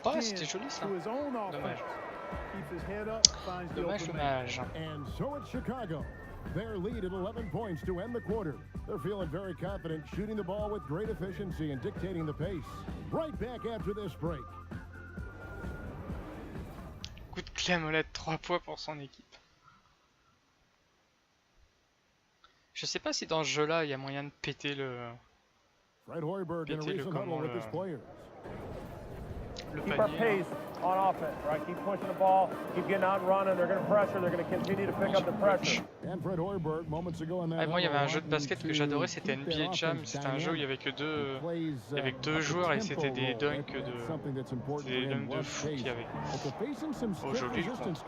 Oh, c'était joli ça. Dommage. Dommage. Their lead at 11 points to end the quarter. They're feeling very confident, shooting the ball with great efficiency and dictating the pace. Right back after this break. Coup de clé à molette, 3 points pour son équipe. Je sais pas si dans ce jeu-là, il y a moyen de péter le... Péter le comment le panier. On offense, right? Keep pushing the ball, keep getting out and running. They're going to pressure. They're going to continue to pick up the pressure. Moi, il y avait un jeu de basket que j'adorais, c'était NBA Jam. C'était un jeu où il y avait que deux joueurs et c'était des dunks de fou qu'il y avait. Oh, joli le contre.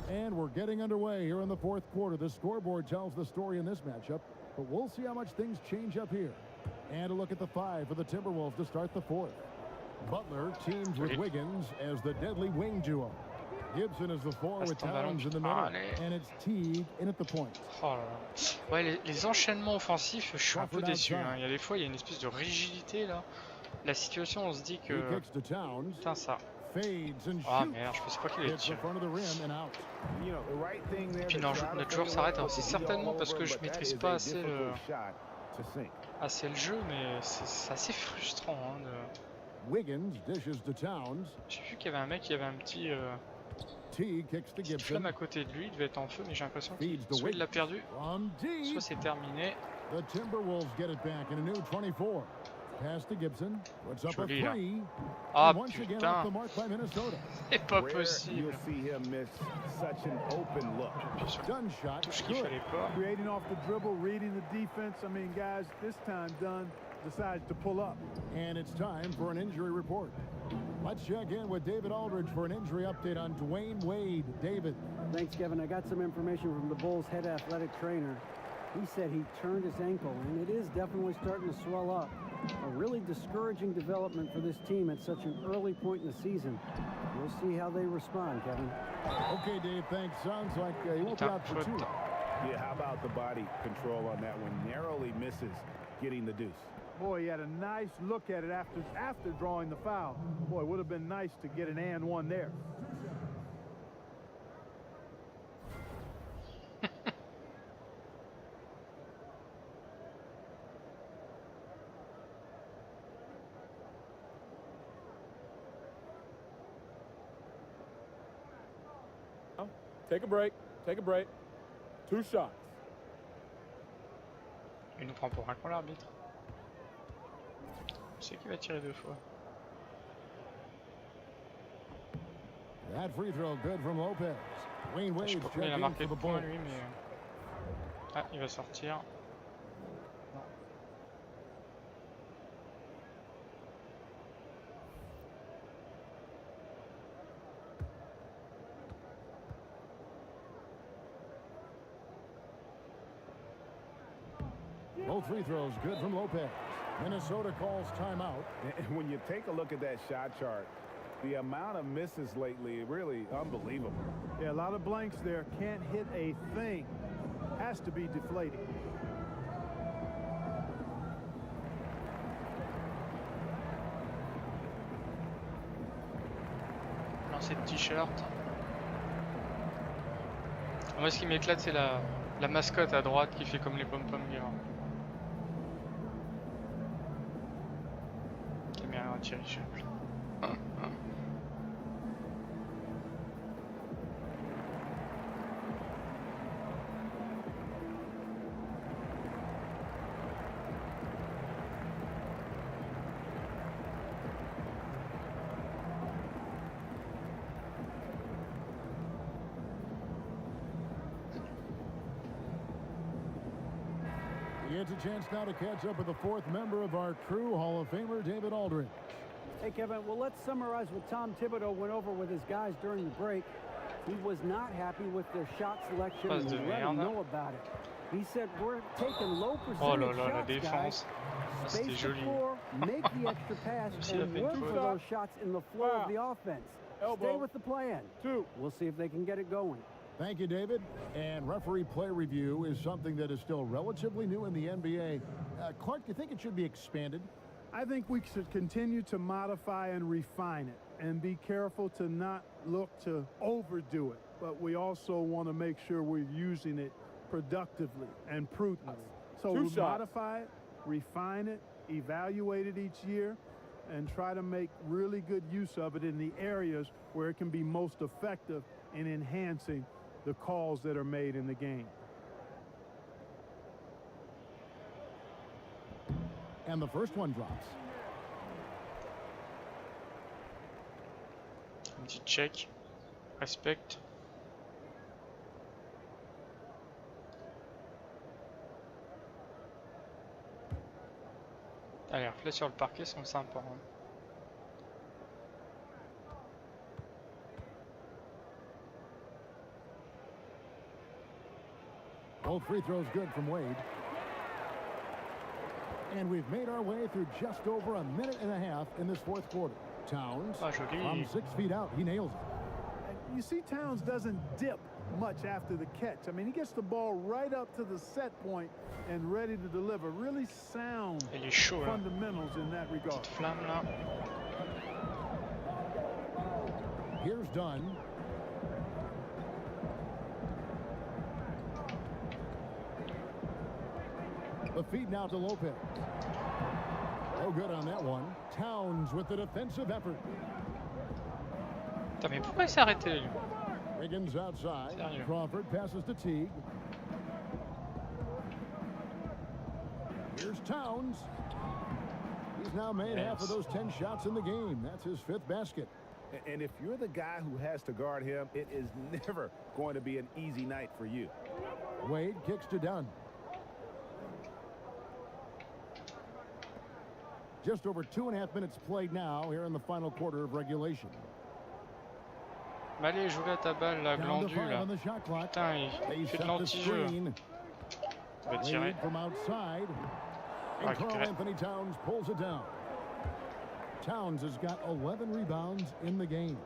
And we're getting underway here in the fourth quarter. The scoreboard tells the story in this matchup, but we'll see how much things change up here. And a look at the 5 for the Timberwolves to start the fourth. Butler teams with Wiggins as the deadly wing duo. Gibson is the 4 with Towns in the middle, and it's Teague in at the point. Oh là là. Ouais, les enchaînements offensifs, je suis un peu déçu. Hein. Il y a des fois, il y a une espèce de rigidité là. La situation, on se dit que... Putain, ça... Ah merde, je pensais pas qu'il allait tirer. Et puis non, notre joueur s'arrête. Alors c'est certainement parce que je maîtrise pas assez le jeu, mais c'est assez frustrant. Hein, J'ai vu qu'il y avait un mec qui avait un petit petite flamme à côté de lui, il devait être en feu, mais j'ai l'impression qu'il soit il l'a perdu, soit c'est terminé. Joli là. Ah putain, c'est pas possible. Touche qu'il fallait pas. Creating off the dribble, reading the defense. I mean, guys, this time Dunn decides to pull up. And it's time for an injury report. Let's check in with David Aldridge for an injury update on Dwyane Wade. David. Thanks, Kevin. I got some information from the Bulls' head athletic trainer. He said he turned his ankle, and it is definitely starting to swell up. A really discouraging development for this team at such an early point in the season. We'll see how they respond, Kevin. Okay, Dave, thanks. Sounds like he won't be out for 2. Yeah, how about the body control on that one? Narrowly misses getting the deuce. Boy, he had a nice look at it after drawing the foul. Boy, it would have been nice to get an and one there. Take a break. Take a break. 2 shots. Il nous prend pour un con l'arbitre. Je sais qu'il va tirer 2 fois. That free throw good from Lopez. Dwyane Wade's Il a checking marqué for le the point Bulls. lui, mais ah, il va sortir. Non. Both free throws good from Lopez. Minnesota calls timeout. And when you take a look at that shot chart, the amount of misses lately, really unbelievable. Yeah, a lot of blanks there. Can't hit a thing. Has to be deflating. Lancer de t-shirt. Moi, ce qui m'éclate, c'est la mascotte à droite qui fait comme les pom-pom girls. Caméra dirigeable. He gets a chance now to catch up with the 4th member of our crew, Hall of Famer David Aldridge. Hey, Kevin, well, let's summarize what Tom Thibodeau went over with his guys during the break. He was not happy with their shot selection, and he let them know about it. He said, we're taking low percentage shots, guys. Space the floor, make the extra pass, and work for those shots in the flow of the offense. Stay with the plan. 2. We'll see if they can get it going. Thank you, David. And referee play review is something that is still relatively new in the NBA. Clark, do you think it should be expanded? I think we should continue to modify and refine it and be careful to not look to overdo it. But we also want to make sure we're using it productively and prudently. So we modify it, refine it, evaluate it each year, and try to make really good use of it in the areas where it can be most effective in enhancing the calls that are made in the game. And the first one drops. Un petit check. Respect. Allez, reflets sur le parquet sont sympas. Hein. Both free throws good from Wade. And we've made our way through just over a minute and a half in this 4th quarter. Towns from 6 feet out. He nails it. And you see Towns doesn't dip much after the catch. I mean, he gets the ball right up to the set point and ready to deliver. Really sound fundamentals in that regard. Flamme là. Here's Dunn. The feed now to Lopez. No good on that one. Towns with the defensive effort. Putain, mais pourquoi il s'est arrêté lui? Wiggins outside. Sérieux? Crawford passes to Teague. Here's Towns. He's now made half of those 10 shots in the game. That's his 5th basket. And if you're the guy who has to guard him, it is never going to be an easy night for you. Wade kicks to Dunn. Just over 2.5 minutes played now here in the final quarter of regulation. Mais allez, joue là ta balle, la glandue là. Putain, il fait de l'anti-jeu. Il va tirer. From outside. And Carl Anthony Towns pulls it down. Towns has got 11 rebounds in the game.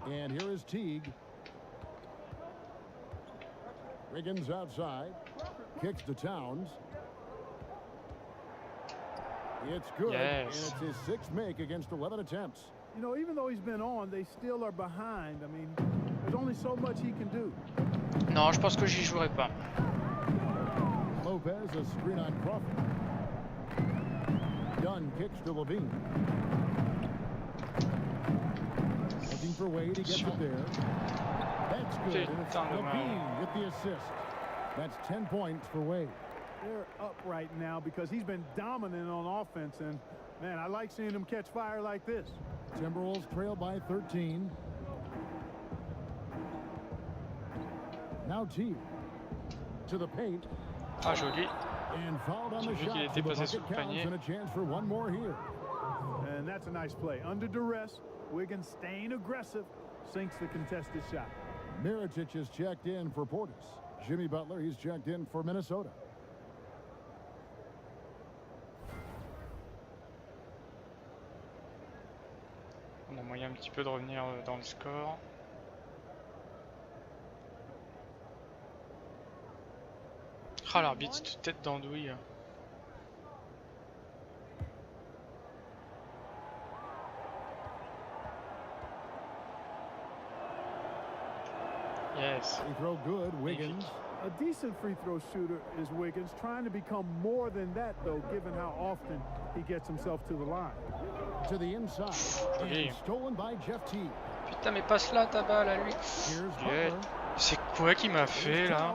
And here is Teague. Wiggins outside. Kicks to Towns. It's good. Yes. And it's his sixth make against 11 attempts. You know, even though he's been on, they still are behind. I mean, there's only so much he can do. Non, je pense que j'y jouerai pas. Lopez, a screen on Crawford. Dunn kicks to Levine. Looking for Wade, he gets it there. That's good. And it's Levine with the assist. That's 10 points for Wade. They're up right now because he's been dominant on offense, and man, I like seeing him catch fire like this. Timberwolves trail by 13. Now Teague to the paint. Ah, joli. And fouled on J'ai the vu qu'il shot. était passé sous le Counts panier. and a chance for one more here. And that's a nice play. Under duress, Wiggins staying aggressive, sinks the contested shot. Mirotic is checked in for Portis. Jimmy Butler, he's checked in for Minnesota. On a moyen un petit peu de revenir dans le score. Ah, l'arbitre, toute tête d'andouille. Yes. Free throw good, Wiggins. A decent free throw shooter is Wiggins, trying to become more than that, though, given how often he gets himself to the line. To the inside. And stolen by Jeff Teague. Putain, mais passe là ta balle à lui. Yeah. C'est quoi qu'il m'a fait là?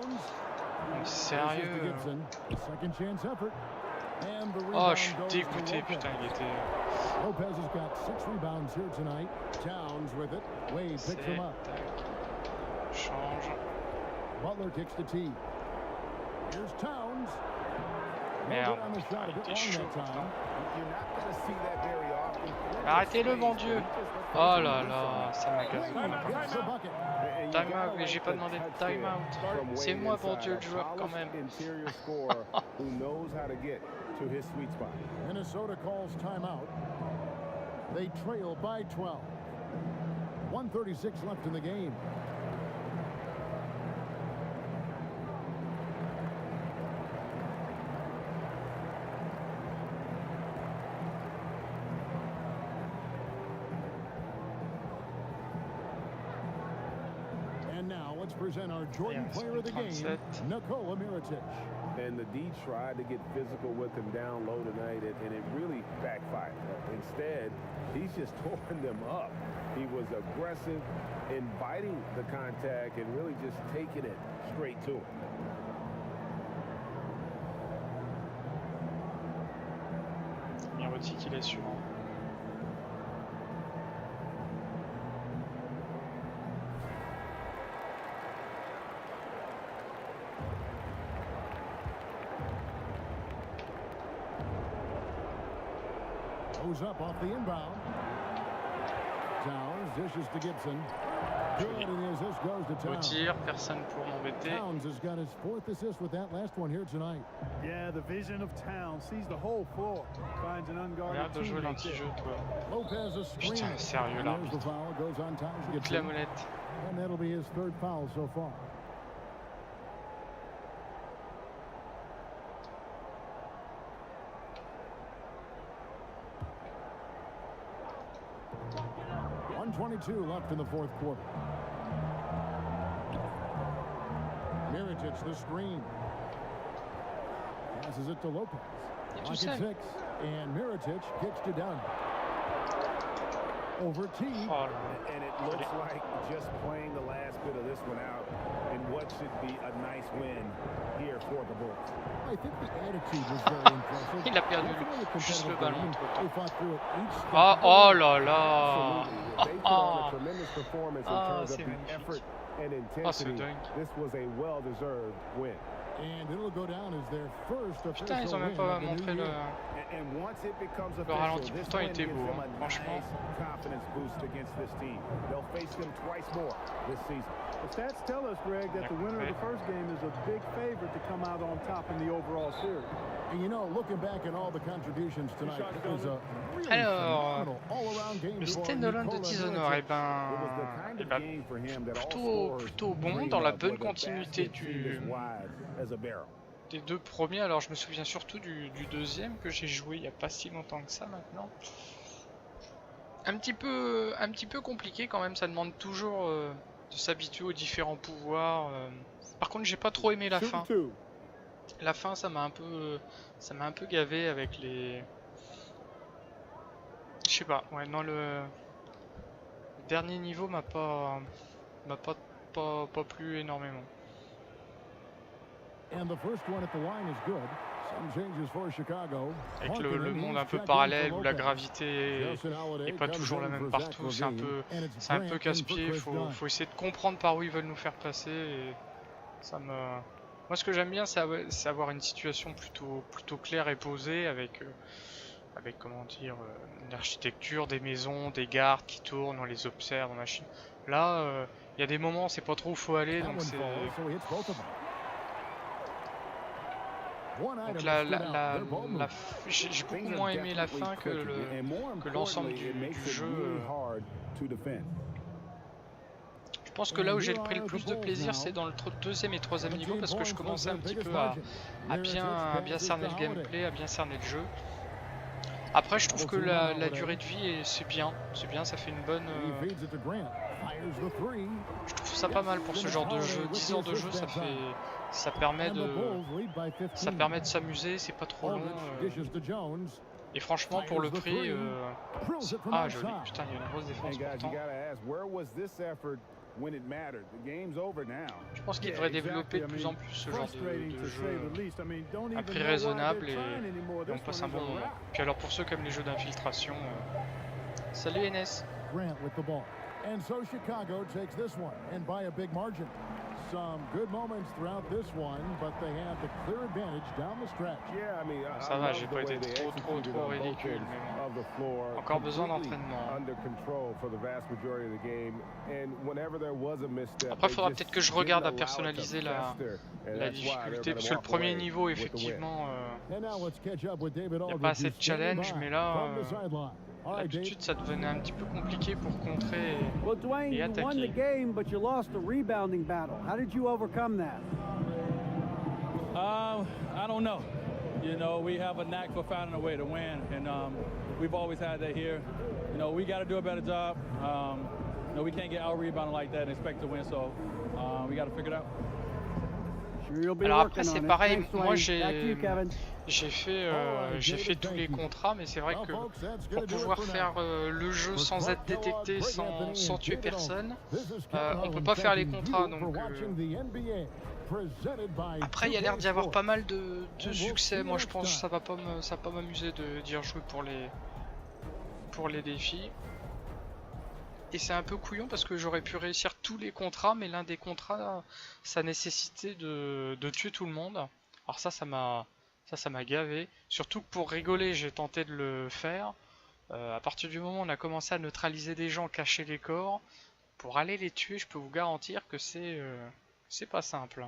Sérieux? Oh, je suis dégoûté, putain, il était. Lopez has got 6 rebounds here tonight. Towns with it. Wade picks him up. Change. Butler kicks the tee. Here's Towns. Merde. Il était chaud. Arrêtez-le, mon Dieu. Oh là là, ça m'agace. Time out, mais j'ai pas demandé de time out. C'est moi, bon Dieu, le joueur quand même. Minnesota calls timeout. They trail by 12. 1:36 left in the game. Let's present our Jordan player of the game, Nikola Mirotic. And the D tried to get physical with him down low tonight, and it really backfired. Instead, he's just tore them up. He was aggressive, inviting the contact, and really just taking it straight to him. Mirotic, il est sûr. Goes up off the inbound. Towns dishes to Gibson. Good, and his assist goes to Towns. Tir, personne pour m'embêter. Towns has got his 4th assist with that last one here tonight. Yeah, the vision of Towns sees the whole floor. Finds an unguarded Regarde de jouer l'anti-jeu, toi. Lopez a screen. Putain, sérieux là. The foul goes on Towns. Toute la molette. And that'll be his 3rd foul so far. .22 left in the 4th quarter. Mirotic the screen. Passes it to Lopez. Pocket 6. And Mirotic kicks to Dunn. Over Teague. And it looks like just playing the last bit of this one out in what should be a nice win here for the Bulls. I think the attitude was very impressive. Il a perdu juste le ballon trop tôt. Ah, oh là là. Ah, c'est magnifique. Ah, c'est dingue. This was a well-deserved win. And it'll go down as their first Putain, ils ont même pas montré le ralenti. Pourtant, il était beau, hein, franchement. Confidence boost against this team. They'll face them twice more this season. The stats tell us, Greg, that the winner of the first game is a big favorite to come out on top in the overall series. And you know, looking back at all the contributions tonight, it was a really Alors, all-around game. le standalone de Dishonored, eh ben, plutôt bon, dans la bonne continuité des deux premiers. Alors je me souviens surtout du deuxième que j'ai joué il n'y a pas si longtemps que ça maintenant. Un petit peu compliqué quand même, ça demande toujours de s'habituer aux différents pouvoirs. Par contre j'ai pas trop aimé la fin. La fin ça m'a un peu gavé avec les... Je sais pas, ouais, non, le dernier niveau m'a pas plu énormément. Avec le monde un peu parallèle où la gravité est pas toujours la même partout, c'est un peu casse-pied, faut essayer de comprendre par où ils veulent nous faire passer et ça me... Moi ce que j'aime bien c'est avoir une situation plutôt claire et posée avec comment dire, une architecture, des maisons, des gardes qui tournent, on les observe, on machine. Là, il y a des moments, c'est pas trop où faut aller, donc c'est... Donc j'ai beaucoup moins aimé la fin que l'ensemble du jeu. Je pense que là où j'ai pris le plus de plaisir, c'est dans le deuxième et troisième niveau, parce que je commençais un petit peu à bien cerner le gameplay, à bien cerner le jeu. Après, je trouve que la durée de vie, c'est bien, ça fait une bonne... Je trouve ça pas mal pour ce genre de jeu. 10 heures de jeu, ça permet de s'amuser, c'est pas trop long. Et franchement, pour le prix... Ah, joli, putain, il y a une grosse défense pourtant. Je pense qu'il devrait développer de plus en plus ce genre de jeu à un prix raisonnable et on passe un bon moment. Puis alors pour ceux qui aiment les jeux d'infiltration, salut NS. And so Chicago takes this one, and by a big margin. Some good moments throughout this one, but they have the clear advantage down the stretch. Yeah, I mean, ça va, j'ai pas été trop ridicule, mais bon. Encore besoin d'entraînement. Après, il faudra peut-être que je regarde à personnaliser la difficulté, parce que le premier niveau, effectivement, il n'y a pas assez de challenge, mais là... Là, tout de suite, ça devenait un petit peu compliqué pour contrer et attaquer. Won the game, but you lost the rebounding battle. How did you overcome that? I don't know. You know, we have a knack for finding a way to win, and we've always had that here. You know, we got to do a better job. You know, we can't get out rebounded like that and expect to win, so we got to figure it out. Alors après c'est pareil, moi j'ai fait tous les contrats, mais c'est vrai que pour pouvoir faire le jeu sans être détecté, sans tuer personne, on peut pas faire les contrats, donc après il y a l'air d'y avoir pas mal de succès. Moi je pense que ça va pas m'amuser d'y rejouer pour les défis. Et c'est un peu couillon parce que j'aurais pu réussir tous les contrats, mais l'un des contrats, ça nécessitait de tuer tout le monde. Alors ça m'a gavé. Surtout que pour rigoler, j'ai tenté de le faire. À partir du moment où on a commencé à neutraliser des gens, cacher les corps, pour aller les tuer, je peux vous garantir que c'est pas simple.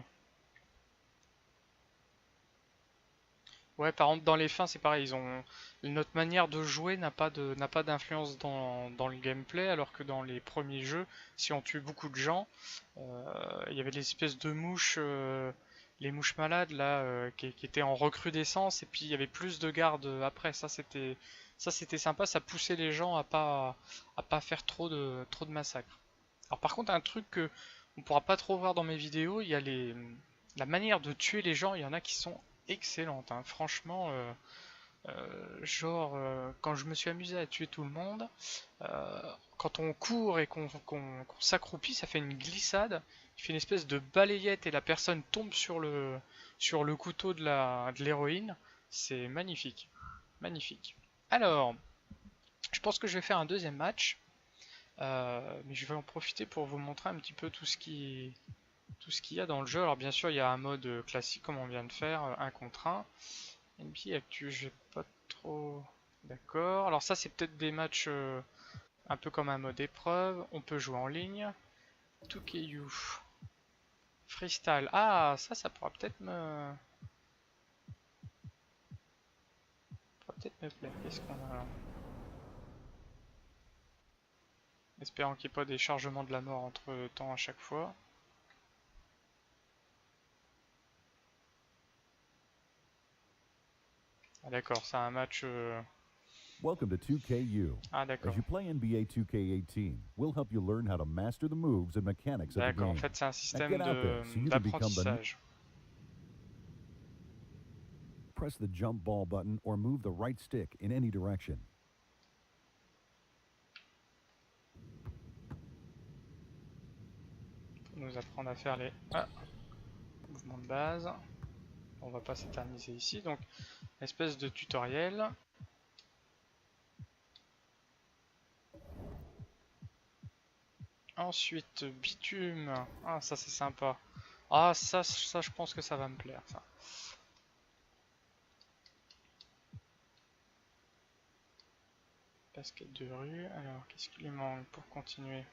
Ouais, par exemple dans les fins c'est pareil, notre manière de jouer n'a pas d'influence dans le gameplay, alors que dans les premiers jeux, si on tue beaucoup de gens, il y avait des espèces de mouches, les mouches malades là, qui étaient en recrudescence, et puis il y avait plus de gardes après. Ça c'était sympa, ça poussait les gens à pas faire trop de massacres. Alors par contre un truc que on pourra pas trop voir dans mes vidéos, il y a la manière de tuer les gens, il y en a qui sont excellente, hein. Franchement, quand je me suis amusé à tuer tout le monde, quand on court et qu'on s'accroupit, ça fait une glissade, il fait une espèce de balayette et la personne tombe sur le couteau de l'héroïne. C'est magnifique, magnifique. Alors, je pense que je vais faire un deuxième match, mais je vais en profiter pour vous montrer un petit peu tout ce qu'il y a dans le jeu. Alors bien sûr il y a un mode classique comme on vient de faire, 1 contre 1. NBA Actu, j'ai pas trop... D'accord. Alors ça c'est peut-être des matchs un peu comme un mode épreuve. On peut jouer en ligne. 2KU. Freestyle. Ah, ça pourra peut-être me... plaire. Qu'est-ce qu'on a là? Espérant qu'il n'y ait pas des chargements de la mort entre temps à chaque fois. Ah d'accord, c'est un match... Welcome to 2KU. Ah d'accord. As you play NBA 2K18, we'll help you learn how to master the moves and mechanics of the game. En fait, c'est un système d'apprentissage. Press the jump ball button or move the right stick in any direction. Pour nous apprendre à faire les mouvements de base. On va pas s'éterniser ici. Donc, espèce de tutoriel. Ensuite, bitume. Ah, ça c'est sympa. Ah, ça je pense que ça va me plaire. Ça. Basket de rue. Alors, qu'est-ce qu'il lui manque pour continuer?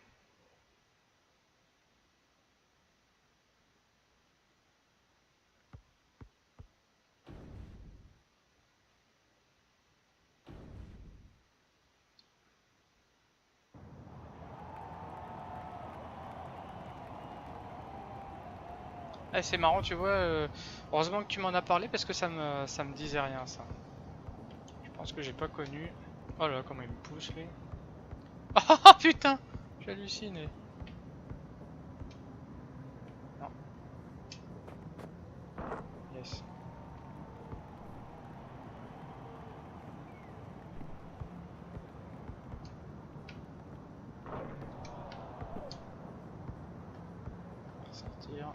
Eh, c'est marrant, tu vois. Heureusement que tu m'en as parlé parce que ça me disait rien, ça. Je pense que j'ai pas connu. Oh là, comment il me pousse, lui. Ah putain, j'hallucine. Non. Yes. Sortir.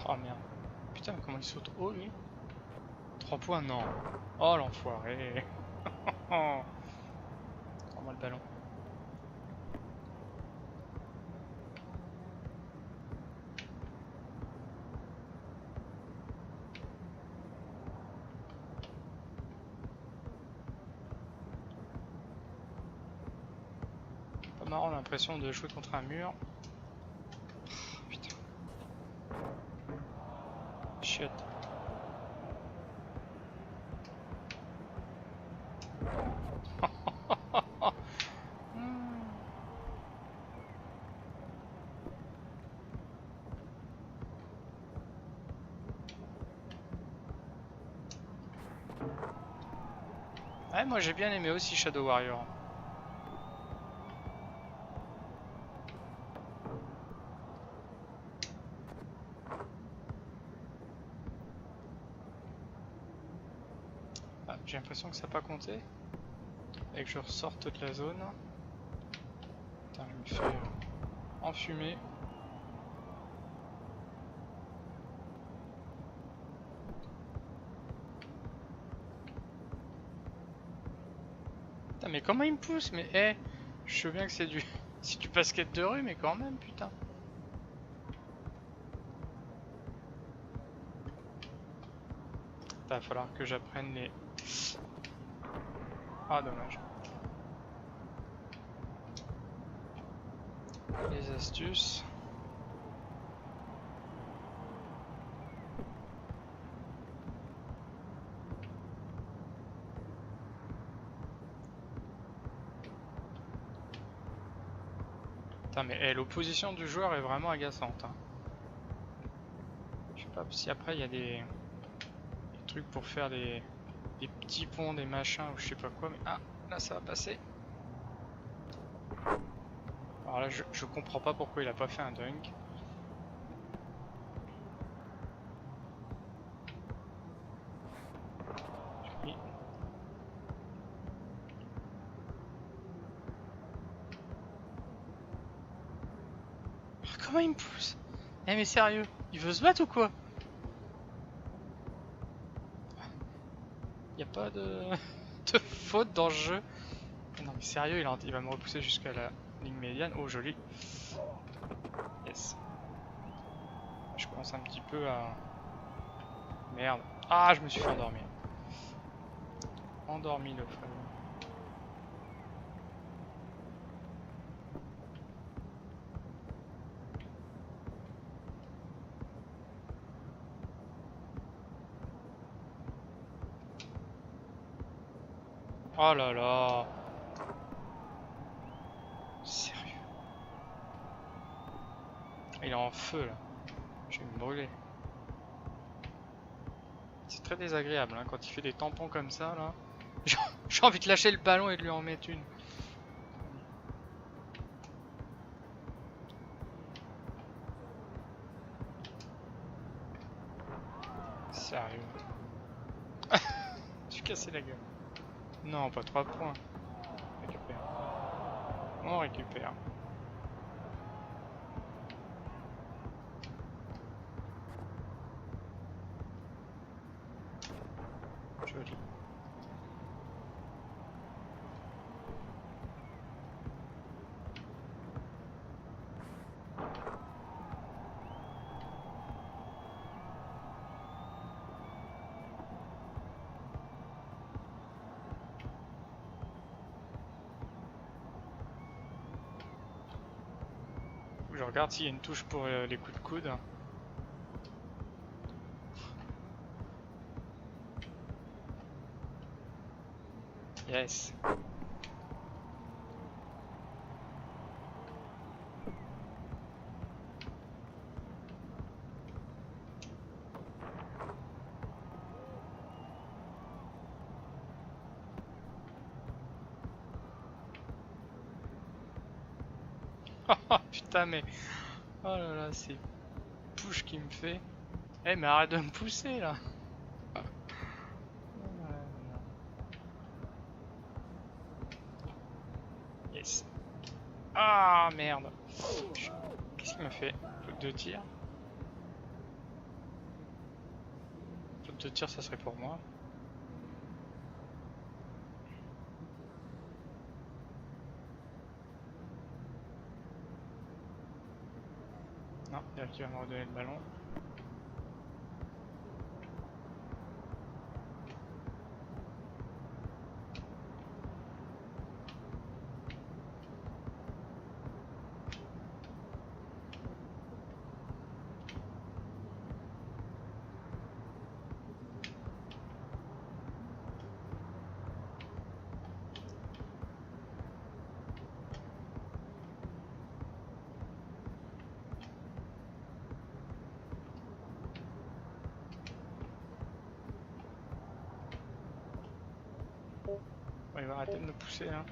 Oh merde. Putain, comment il saute haut lui? 3 points, non. Oh l'enfoiré. Prends-moi le ballon. Pas marrant, l'impression de jouer contre un mur. Shit. Ouais, moi j'ai bien aimé aussi Shadow Warrior. J'ai l'impression que ça n'a pas compté et que je ressorte de la zone. Putain, il me fait enfumer. Putain, mais comment il me pousse? Mais je sais bien que c'est du basket de rue, mais quand même, putain. Il va falloir que j'apprenne les... Ah, dommage. Les astuces. Putain, mais l'opposition du joueur est vraiment agaçante. Hein. Je sais pas si après il y a des trucs pour faire des petits ponts, des machins ou je sais pas quoi, mais ah, là ça va passer. Alors là je comprends pas pourquoi il a pas fait un dunk. Oui. Oh, comment il me pousse? Eh mais sérieux, il veut se battre ou quoi? Y a pas de faute dans le jeu. Non mais sérieux, il va me repousser jusqu'à la ligne médiane. Oh joli. Yes. Je commence un petit peu à... Merde. Ah, je me suis fait endormir. endormi le frère. Oh là là. Sérieux. Il est en feu là. Je vais me brûler. C'est très désagréable hein, quand il fait des tampons comme ça là. J'ai envie de lâcher le ballon et de lui en mettre une. Sérieux. Je suis cassé la gueule. Non, pas 3 points. On récupère. On récupère. Joli. Je regarde s'il y a une touche pour les coups de coude. Yes. Oh putain mais... Oh là là, c'est push qui me fait. Eh mais arrête de me pousser là. Yes. Ah merde. Qu'est-ce qu'il m'a fait? Faute de tir. Faute de tir, ça serait pour moi. Non, il y a qui va me redonner le ballon. Bon, il va arrêter de me pousser hein.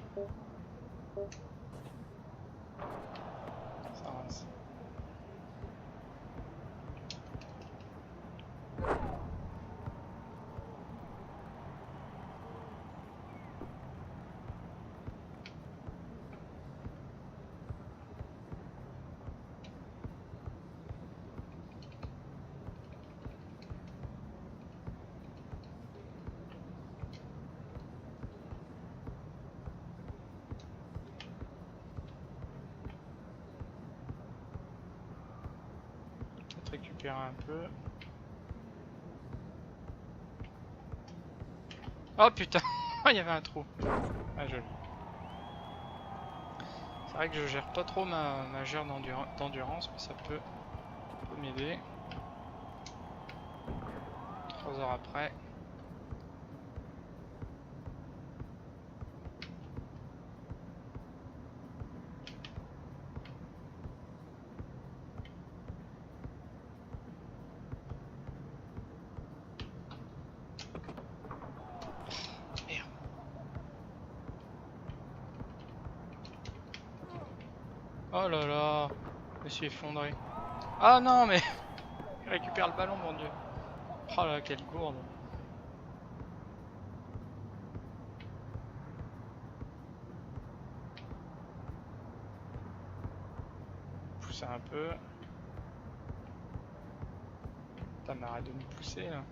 Ça rase. Récupérer un peu. Oh putain. Il y avait un trou. Ah joli. C'est vrai que je gère pas trop ma gère d'endurance, mais ça peut m'aider. 3 heures après. Oh là là, je me suis effondré. Ah non mais il récupère le ballon mon dieu. Oh là quelle gourde. Pousser un peu. Putain mais arrête de me pousser là.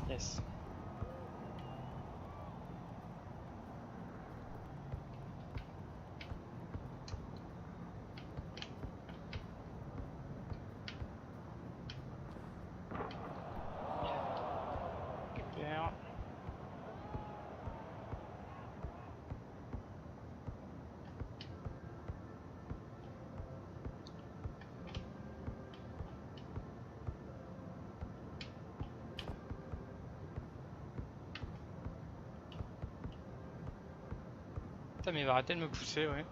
Yes. Putain, mais il va arrêter de me pousser, ouais.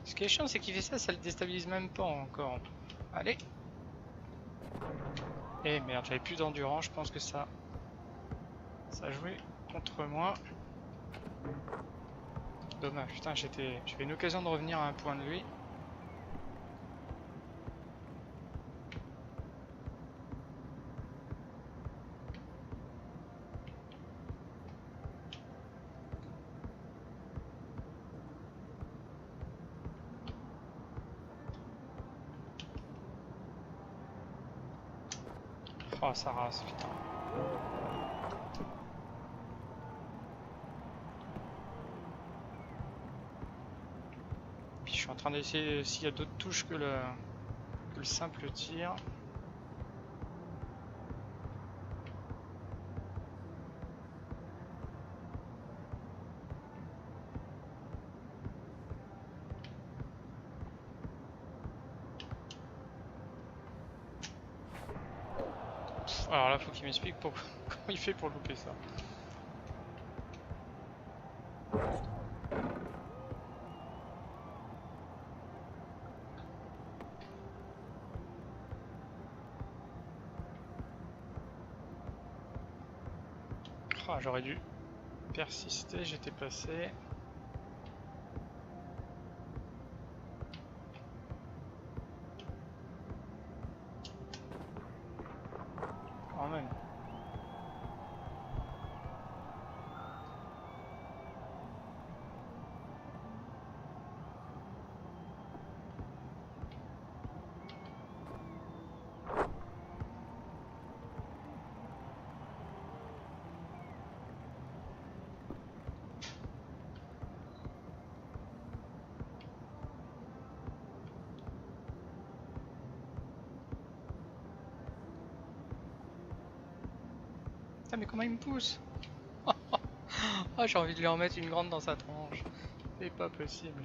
Ce qui est chiant, c'est qu'il fait ça, ça le déstabilise même pas encore. Allez. Eh merde, j'avais plus d'endurance, je pense que ça a joué contre moi. Dommage, putain, j'avais une occasion de revenir à un point de lui. Oh, ça rase, putain. Puis je suis en train d'essayer s'il y a d'autres touches que le simple tir. Alors là, faut qu'il m'explique comment il fait pour louper ça. Ah, j'aurais dû persister, j'étais passé. Quand même. Ah, mais comment il me pousse? Ah, j'ai envie de lui en mettre une grande dans sa tronche. C'est pas possible.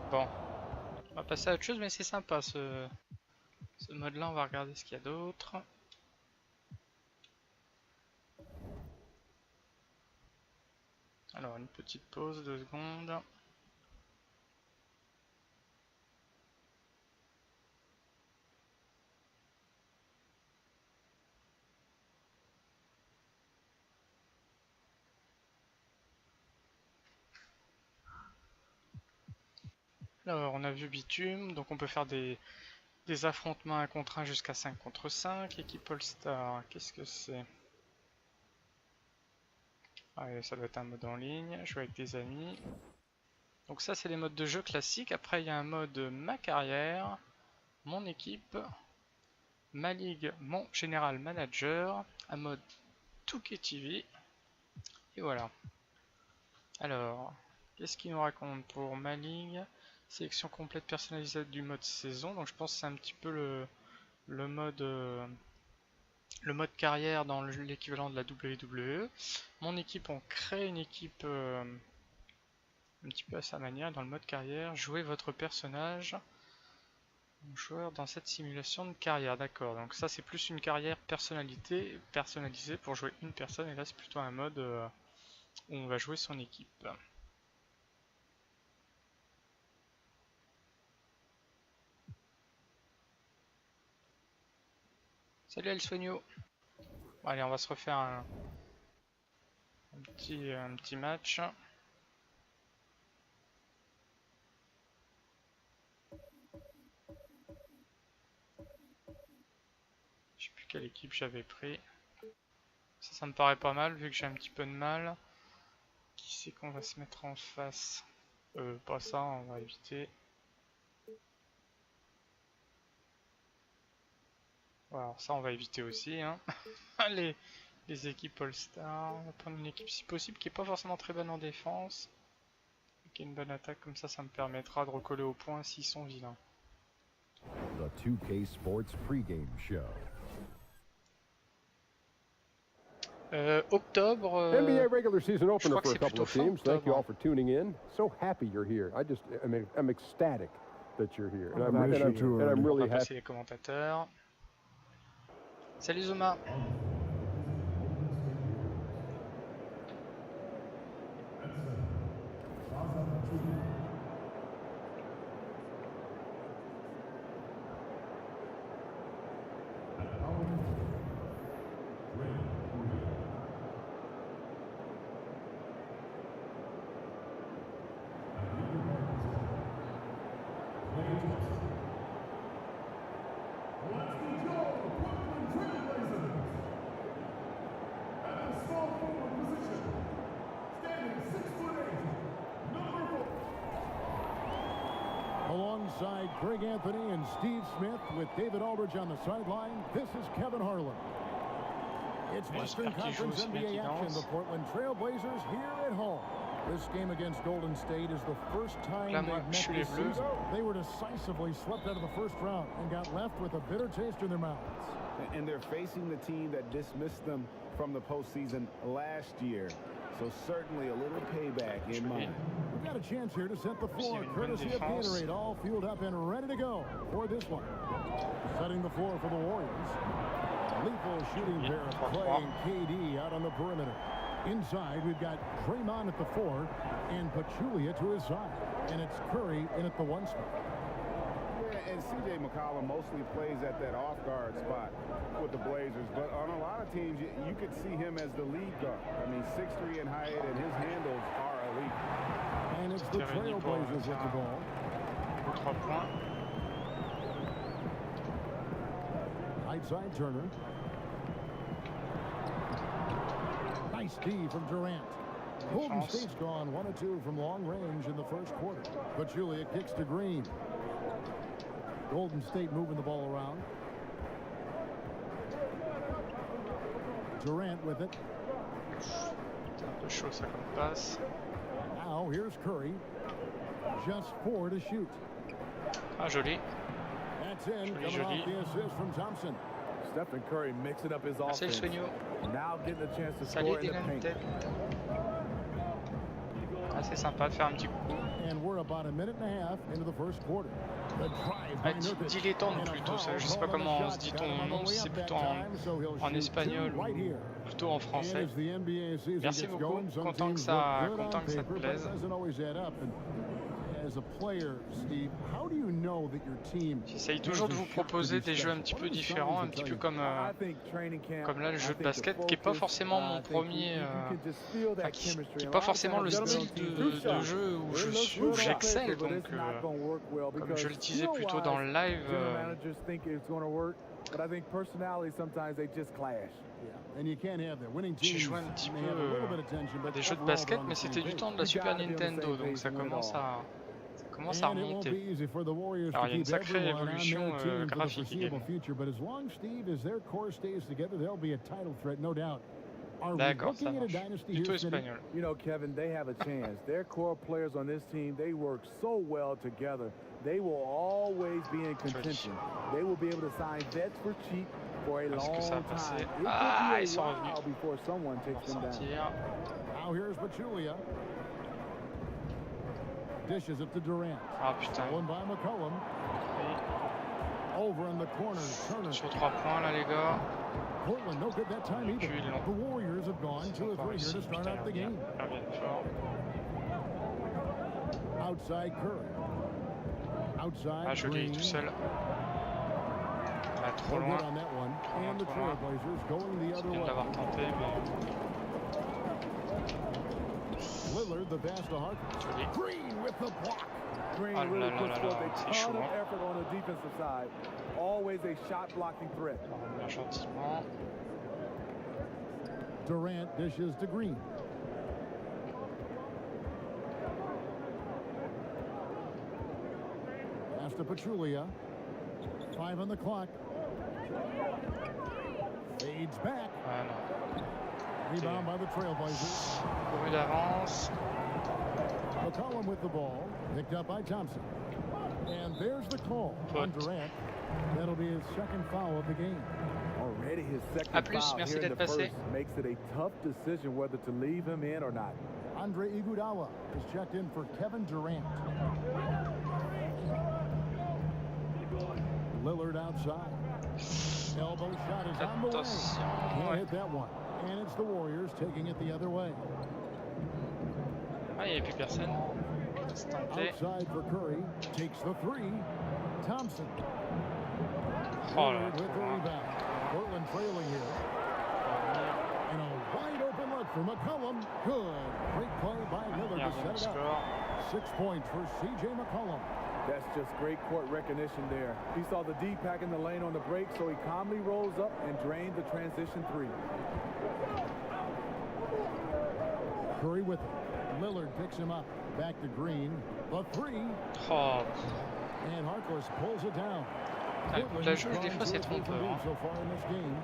Bon, on va passer à autre chose, mais c'est sympa ce mode-là. On va regarder ce qu'il y a d'autre. Alors, une petite pause, 2 secondes. Alors, on a vu bitume, donc on peut faire des affrontements 1 contre 1 jusqu'à 5 contre 5. Équipe All-Star, qu'est-ce que c'est? Ah, ça doit être un mode en ligne, jouer avec des amis. Donc ça, c'est les modes de jeu classiques. Après, il y a un mode ma carrière, mon équipe, ma ligue, mon général manager, un mode 2K TV. Et voilà. Alors, qu'est-ce qu'il nous raconte pour ma ligue? Sélection complète personnalisable du mode saison. Donc je pense que c'est un petit peu le mode carrière dans l'équivalent de la WWE. Mon équipe, on crée une équipe un petit peu à sa manière dans le mode carrière. Jouez votre personnage, joueur dans cette simulation de carrière. D'accord, donc ça c'est plus une carrière personnalisée pour jouer une personne. Et là c'est plutôt un mode où on va jouer son équipe. Salut El Soigno. Bon, allez, on va se refaire un petit match. Je sais plus quelle équipe j'avais pris. Ça me paraît pas mal vu que j'ai un petit peu de mal. Qui c'est qu'on va se mettre en face? Pas ça, on va éviter. Voilà, ça on va éviter aussi, hein. Allez, les équipes All-Star. On va prendre une équipe si possible qui est pas forcément très bonne en défense. Qui a une bonne attaque, comme ça me permettra de recoller au point s'ils sont vilains. The 2K Sports pregame show. Octobre. NBA regular season opener for a couple of teams. Thank you all for tuning in. So happy you're here. I'm ecstatic that you're here, and I'm really happy. Les commentateurs. Salut Zoma. Alongside Greg Anthony and Steve Smith with David Aldridge on the sideline, this is Kevin Harlan. It's Western Conference NBA action. The Portland Trail Blazers here at home. This game against Golden State is the first time they've met this season. They were decisively swept out of the first round and got left with a bitter taste in their mouths. And they're facing the team that dismissed them from the postseason last year. So certainly a little payback in mind. We've got a chance here to set the floor, courtesy of Gatorade, all fueled up and ready to go for this one. Setting the floor for the Warriors. Lethal shooting pair of Clay and KD out on the perimeter. Inside, we've got Draymond at the 4 and Pachulia to his side. And it's Curry in at the 1 spot. Yeah, and C.J. McCollum mostly plays at that off-guard spot with the Blazers. But on a lot of teams, you could see him as the lead guard. I mean, 6'3" in height, and his handles are elite. And it's the Trailblazers with the ball. Right side, Turner. Nice D from Durant. Golden State's gone 1 of 2 from long range in the first quarter. Pachulia kicks to Green. Golden State moving the ball around. Durant with it. Now here's Curry. Just 4 to shoot. Ah, joli. That's in. Coming off the assist from Thompson. Stephen Curry mixing up his offense. Now getting a chance to score in the paint. Ah, c'est sympa de faire un petit coup. And we're about a minute and a half into the first quarter. Dis les temps plutôt, ça, je sais pas comment on se dit ton nom, si c'est plutôt en espagnol ou plutôt en français. Merci beaucoup, content que ça te plaise. J'essaye toujours de vous proposer des jeux un petit peu différents, un petit peu comme là le jeu de basket, qui est pas forcément mon premier, qui est pas forcément le style de jeu où j'excelle, donc comme je le disais plutôt dans le live. J'ai joué un petit peu à des jeux de basket, mais c'était du temps de la Super Nintendo, donc ça commence à remonter. Alors il y a une sacrée évolution graphique également. D'accord, ça marche. Plutôt espagnol. You know, Kevin, they have a chance. Their core players on this team, they work so well together. They will always be in contention. They will be able to sign vets for cheap for a long time. Ah, ils sont revenus. Before someone takes them down. Now here's Pachulia. Dishes it to Durant. Ah putain. Stolen by McCollum. Over in the corner, Turner. Sur 3 points là les gars. Portland no good that time either. The Warriors have gone 2 of 3 here to start out the game. Outside Curry. Outside. Ah joli tout seul. Ah, trop loin. On that one. And the Trailblazers going the other way. L'avoir tenté mais. Lillard, the pass to Harper. Green with the block. Green really puts forth a ton of effort on the defensive side. Always a shot blocking threat. Durant dishes to Green. Pass to Pachulia. 5 on the clock. Fades back. Voilà. Rebound by the Trailblazers. Couru d'avance. McCollum with the ball. Picked up by Thompson. And there's the call on Durant. That'll be his second foul of the game. Already his second foul here in the first makes it a tough decision whether to leave him in or not. Andre Iguodala is checked in for Kevin Durant. Lillard outside. Elbow shot is on the way. Can't hit that one. And it's the Warriors taking it the other way. Ah, il n'y avait plus personne. Outside for Curry. Takes the three. Thompson. Oh là, with the rebound. Portland trailing here. And a wide open look for McCollum. Good. Great play by Lillard to set it up. 6 points for C.J. McCollum. That's just great court recognition there. He saw the D pack in the lane on the break, so he calmly rolls up and drained the transition three. Curry with it. Lillard picks him up. Back to Green. The three. Oh. And Harkless pulls it down. La jouge, des fois, c'est trompeur. So far in this game.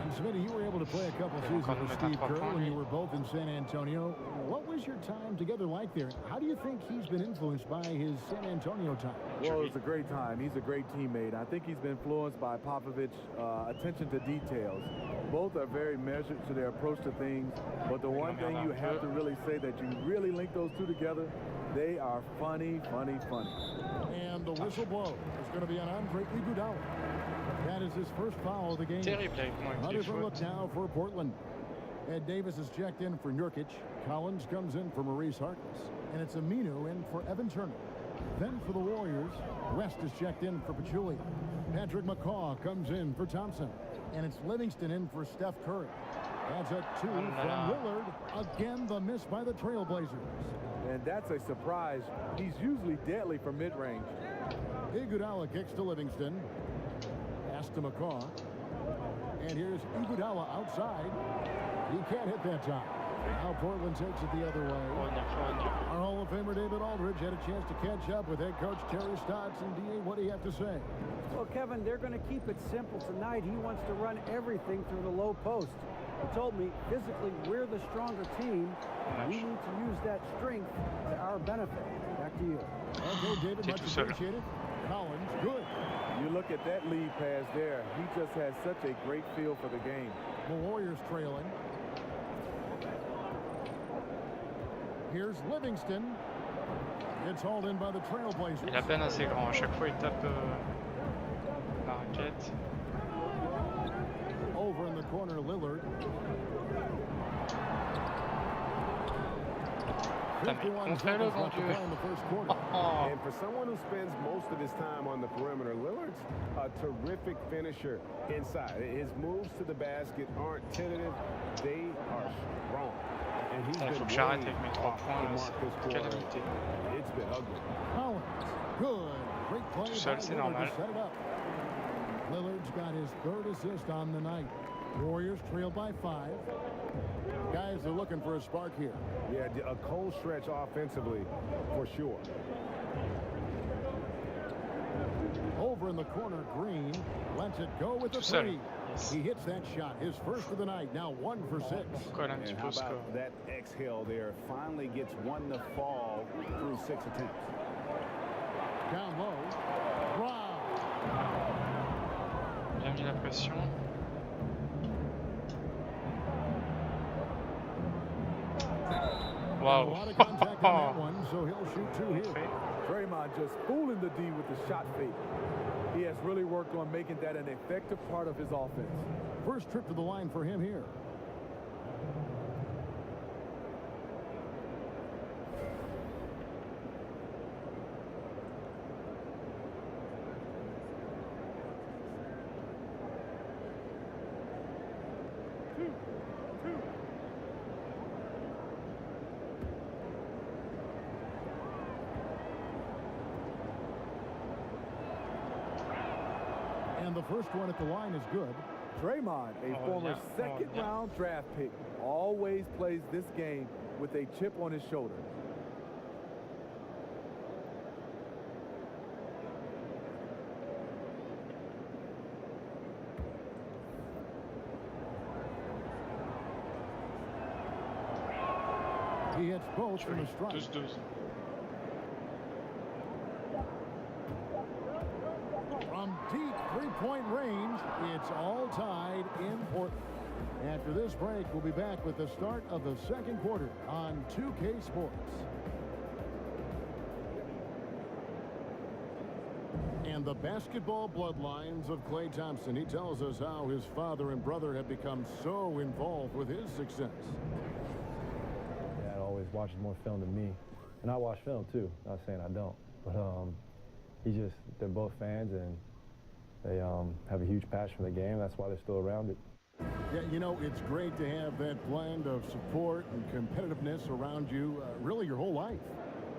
And Smitty, you were able to play a couple seasons with Steve Kerr when you were both in San Antonio. What was your time together like there? How do you think he's been influenced by his San Antonio time? Well, it's a great time. He's a great teammate. I think he's been influenced by Popovich's attention to details. Both are very measured to their approach to things, but the one thing you have to really say that you really link those two together, they are funny, funny, funny. And the whistle blow is going to be on Andre Iguodala. That is his first foul of the game. Another look now for Portland. Ed Davis is checked in for Nurkic. Collins comes in for Maurice Harkless. And it's Aminu in for Evan Turner. Then for the Warriors, West is checked in for Pachulia. Patrick McCaw comes in for Thompson. And it's Livingston in for Steph Curry. That's a two from Lillard. Again, the miss by the Trailblazers. And that's a surprise. He's usually deadly from mid-range. Iguodala kicks to Livingston. Pass to McCaw. And here's Iguodala outside. He can't hit that time. Now Portland takes it the other way. Our Hall of Famer David Aldridge had a chance to catch up with head coach Terry Stotts. And D.A., what do you have to say? Well, Kevin, they're going to keep it simple tonight. He wants to run everything through the low post. He told me physically we're the stronger team. We need to use that strength to our benefit. Back to you. Okay, David, much appreciated. Collins, good. You look at that lead pass there. He just has such a great feel for the game. The Warriors trailing. Here's Livingston. It's hauled in by the Trailblazers. Il a peine assez grand. À chaque fois, il tape la raquette. Over in the corner, Lillard. Contrez-le, bon Dieu. And for someone who spends most of his time on the perimeter, Lillard's a terrific finisher inside. His moves to the basket aren't tentative. They are strong. And he's been j'arrête avec mes 3 points. Calamité. It's been ugly. Collins, good. Great play. Tout seul, c'est normal. Lillard's got his third assist on the night. Warriors trail by 5. Guys are looking for a spark here. Yeah, a cold stretch offensively, for sure. Over in the corner, Green lets it go with the three. Yes. He hits that shot, his first of the night, now 1 for 6. And how about that exhale there? Finally gets one to fall through 6 attempts. Down low. Wow. Bien mis la pression. Wow. A lot of contact on that one, so he'll shoot 2 here. Draymond just fooling the D with the shot fake. He has really worked on making that an effective part of his offense. First trip to the line for him here. And the first one at the line is good. Draymond, a former second-round draft pick, always plays this game with a chip on his shoulder. He hits both from the strike. 12-12. From deep three-point range, it's all tied in Portland. After this break, we'll be back with the start of the second quarter on 2K Sports. And the basketball bloodlines of Klay Thompson. He tells us how his father and brother have become so involved with his success. Dad always watches more film than me. And I watch film too. Not saying I don't. But they're both fans, and they have a huge passion for the game. That's why they're still around it. Yeah, you know, it's great to have that blend of support and competitiveness around you really your whole life.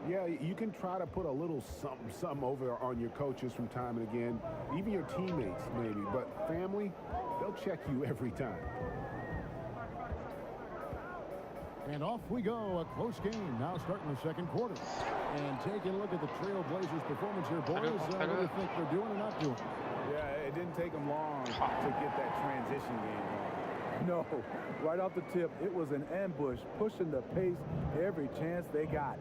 Yeah, you can try to put a little something over on your coaches from time and again, even your teammates maybe, but family, they'll check you every time. And off we go, a close game now starting the second quarter. And taking a look at the Trailblazers' performance here, boys. What do you think they're doing or not doing? Yeah, it didn't take them long to get that transition game going. No, right off the tip, it was an ambush, pushing the pace every chance they got.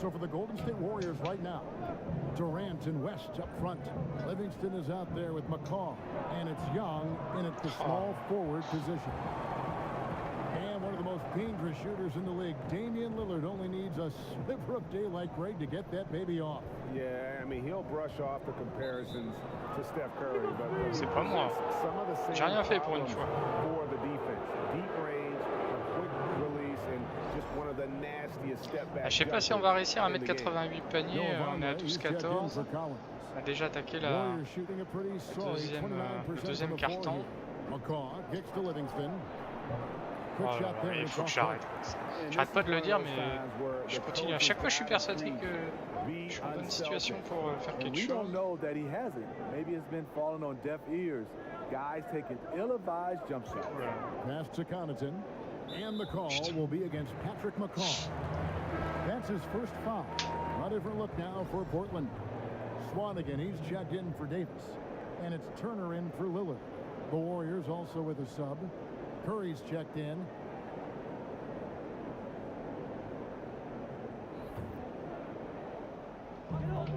So for the Golden State Warriors right now, Durant and West up front. Livingston is out there with McCaw, and it's Young in at the small forward position. And one of the most dangerous shooters in the league, Damian Lillard, only needs a sliver of daylight, Greg, to get that baby off. Yeah, I mean, he'll brush off the comparisons to Steph Curry, but C'est pas moi. J'ai rien fait pour une fois. For the defense, deep range, a quick release, and just one of the nastiest step back. Je sais pas si on va réussir à mettre 88 paniers. On est à 12-14. On a déjà attaqué le deuxième carton. Oh, il faut que j'arrête. J'arrête pas de le dire, mais je continue. À chaque fois, je suis persuadé que je suis en bonne situation pour faire quelque chose. Maybe it's been falling on deaf ears. Guys taking ill-advised jump shots. Pass to Connaughton, and the call will be against Patrick McCaw. That's his first foul. A different look now for Portland. Swanigan, he's checked in for Davis, and it's Turner in for Lillard. The Warriors also with a sub. Curry's checked in.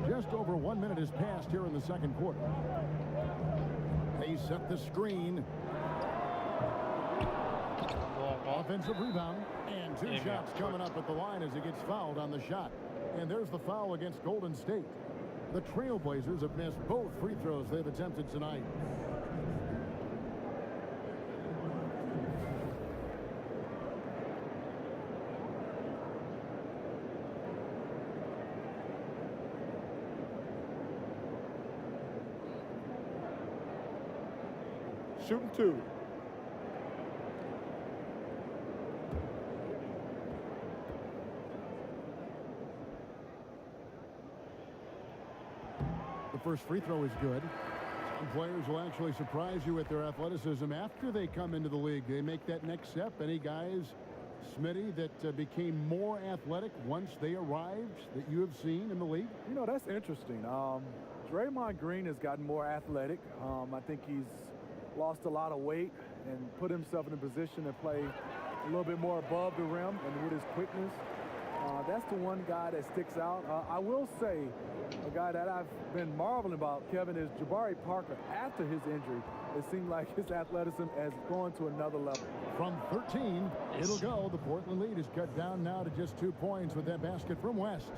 Just over 1 minute has passed here in the second quarter. They set the screen. Offensive rebound. And two shots coming up at the line as he gets fouled on the shot. And there's the foul against Golden State. The Trailblazers have missed both free throws they've attempted tonight. Shooting two. The first free throw is good. Some players will actually surprise you with their athleticism after they come into the league. They make that next step. Any guys, Smitty, that became more athletic once they arrived that you have seen in the league? You know, that's interesting. Draymond Green has gotten more athletic. I think he's lost a lot of weight and put himself in a position to play a little bit more above the rim and with his quickness. That's the one guy that sticks out. I will say a guy that I've been marveling about, Kevin, is Jabari Parker. After his injury, it seemed like his athleticism has gone to another level. From 13, it'll go. The Portland lead is cut down now to just 2 points with that basket from West.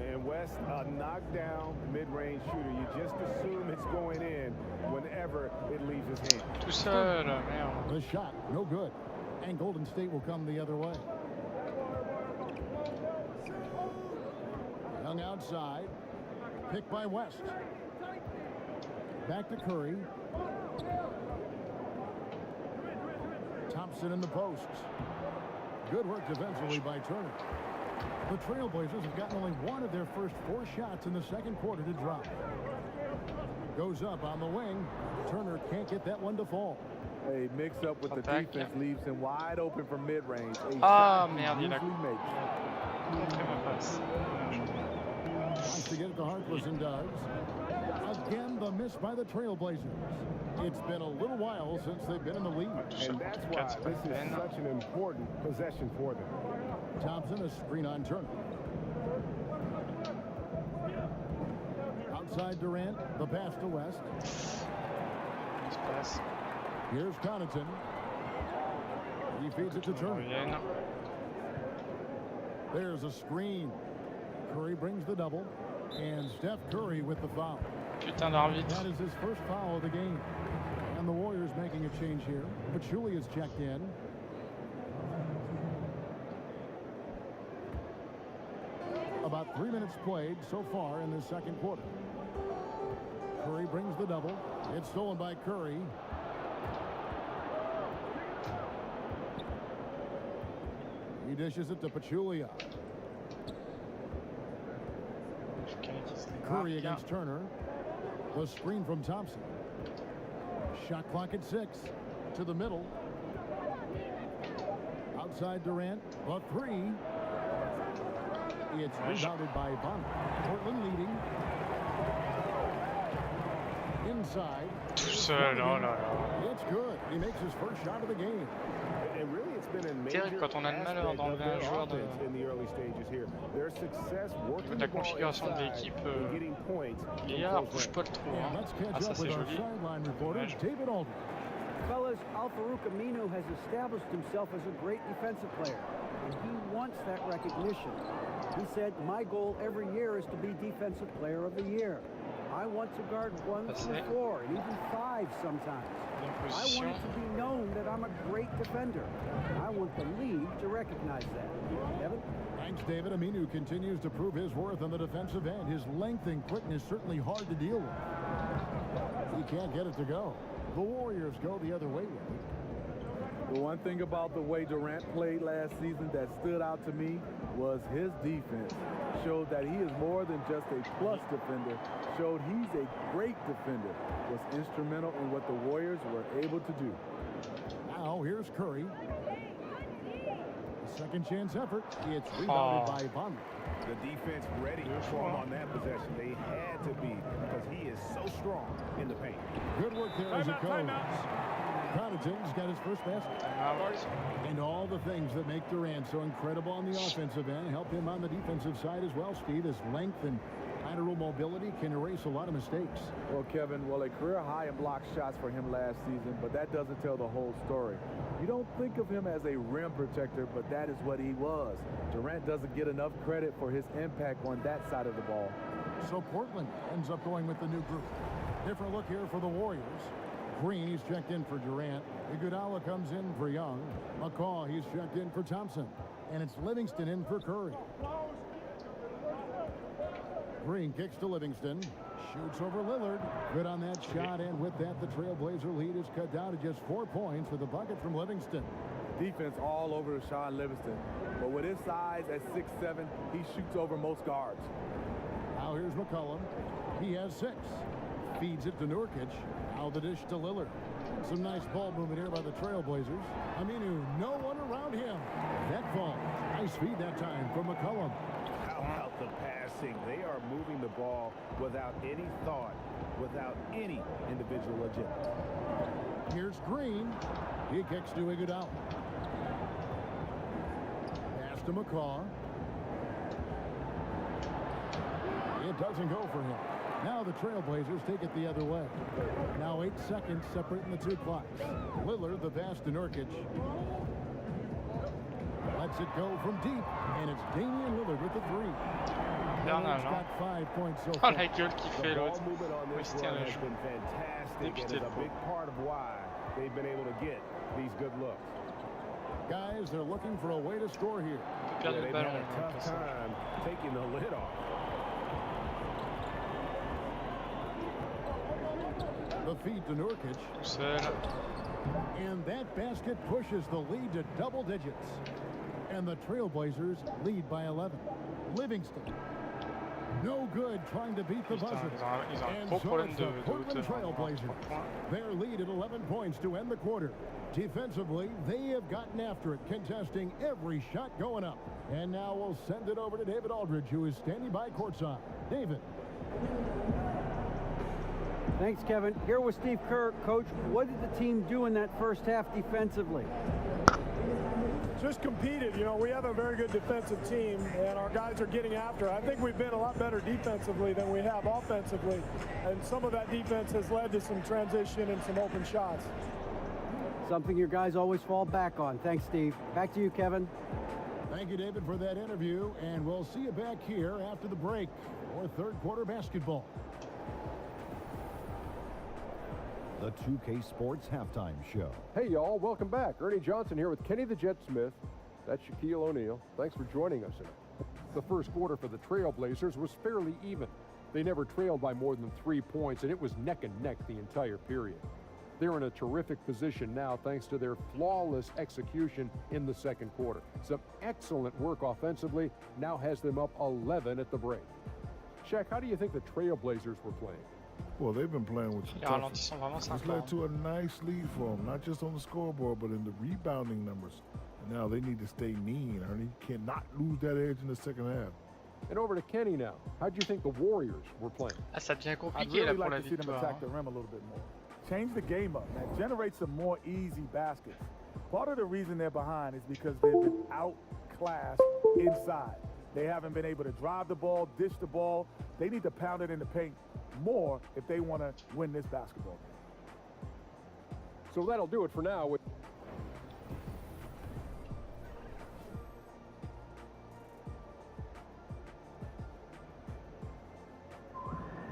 And West, a knockdown mid-range shooter. You just assume it's going in whenever it leaves his hand. Tout seul, merde. The shot, no good. And Golden State will come the other way. Young outside. Picked by West. Back to Curry. Thompson in the post. Good work defensively by Turner. The Trailblazers have gotten only one of their first 4 shots in the second quarter to drop. Goes up on the wing. Turner can't get that one to fall. A mix-up with the defense leaves him wide open from mid-range. Merde, il a... Tries to get it to Harkless and does. Again, the miss by the Trailblazers. It's been a little while since they've been in the lead. And that's why this is such an important possession for them. Thompson, a screen on Turner. Outside Durant, the pass to West. Nice pass. Here's Connaughton. He feeds it to Turner. There's a screen. Curry brings the double. And Steph Curry with the foul. Putain d'arbitre. That is his first foul of the game. And the Warriors making a change here. Pachulia is checked in. About 3 minutes played so far in this second quarter. Curry brings the double. It's stolen by Curry. He dishes it to Pachulia. Curry against Turner. The screen from Thompson. Shot clock at 6. To the middle. Outside Durant. A 3. It's rebounded by Von. Portland leading. Inside. It's good. He makes his first shot of the game. And really, it's been a major quand on a le malheur d'enlever un joueur de la configuration de l'équipe. Lillard bouge pas trop. Ah, ça c'est joli. Fellas, Al-Farouq Aminu has established himself as a great defensive player, and he wants that recognition. He said, my goal every year is to be Defensive Player of the Year. I want to guard 1 through 4, and even 5 sometimes. I want it to be known that I'm a great defender. I want the league to recognize that. Kevin? Thanks, David. Aminu continues to prove his worth on the defensive end. His length and quickness certainly hard to deal with. He can't get it to go. The Warriors go the other way with it. The one thing about the way Durant played last season that stood out to me was his defense. Showed that he is more than just a plus defender. Showed he's a great defender. Was instrumental in what the Warriors were able to do. Now here's Curry. A second chance effort. It's rebounded by Von. The defense ready to form on that possession. They had to be because he is so strong in the paint. Good work there as it goes. Connaughton's got his first basket. And all the things that make Durant so incredible on the offensive end help him on the defensive side as well, Steve. His length and lateral mobility can erase a lot of mistakes. Well, Kevin, a career high in block shots for him last season, but that doesn't tell the whole story. You don't think of him as a rim protector, but that is what he was. Durant doesn't get enough credit for his impact on that side of the ball. So Portland ends up going with the new group. Different look here for the Warriors. Green, he's checked in for Durant. Iguodala comes in for Young. McCaw, he's checked in for Thompson. And it's Livingston in for Curry. Green kicks to Livingston. Shoots over Lillard. Good on that shot, and with that, the Trailblazer lead is cut down to just 4 points with a bucket from Livingston. Defense all over Sean Livingston. But with his size at 6'7", he shoots over most guards. Now here's McCollum. He has 6. Feeds it to Nurkic. Now the dish to Lillard. Some nice ball movement here by the Trailblazers. Aminu, no one around him. That ball. Nice feed that time from McCollum. How about the passing? They are moving the ball without any thought, without any individual agenda. Here's Green. He kicks to Iguodala. Pass to McCaw. It doesn't go for him. Now the Trailblazers take it the other way. Now 8 seconds separating the two clocks. Lillard, the pass to Nurkic. Lets it go from deep, and it's Damian Lillard with the 3. Lillard's got 5 points so far. Oh, la gueule qu'il fait l'autre. Oui, c'était un Has been fantastic, and is a big part of why they've been able to get these good looks. Guys, they're looking for a way to score here. They've had a tough time taking the lid off. The feed to Nurkic. And that basket pushes the lead to double digits. And the Trailblazers lead by 11. Livingston. No good trying to beat the buzzer. And so it's the Portland Trailblazers. Their lead at 11 points to end the quarter. Defensively, they have gotten after it, contesting every shot going up. And now we'll send it over to David Aldridge, who is standing by courtside. David. Thanks, Kevin. Here with Steve Kerr. Coach, what did the team do in that first half defensively? Just competed. You know, we have a very good defensive team, and our guys are getting after it. I think we've been a lot better defensively than we have offensively, and some of that defense has led to some transition and some open shots. Something your guys always fall back on. Thanks, Steve. Back to you, Kevin. Thank you, David, for that interview, and we'll see you back here after the break for third quarter basketball. The 2K Sports Halftime Show. Hey, y'all. Welcome back. Ernie Johnson here with Kenny the Jet Smith. That's Shaquille O'Neal. Thanks for joining us. The first quarter for the Trailblazers was fairly even. They never trailed by more than 3 points, and it was neck and neck the entire period. They're in a terrific position now thanks to their flawless execution in the second quarter. Some excellent work offensively now has them up 11 at the break. Shaq, how do you think the Trailblazers were playing? Well, they've been playing with toughness. It's led to a nice lead for them, not just on the scoreboard, but in the rebounding numbers. And now they need to stay mean, Ernie. Cannot lose that edge in the second half. And over to Kenny now. How'd you think the Warriors were playing? Ah, ça devient compliqué I'd really là pour la like to see them victoire. attack the rim a little bit more. Change the game up, man. Generate some more easy baskets. Part of the reason they're behind is because they've been outclassed inside. They haven't been able to drive the ball, dish the ball. They need to pound it in the paint more if they want to win this basketball game. So that'll do it for now.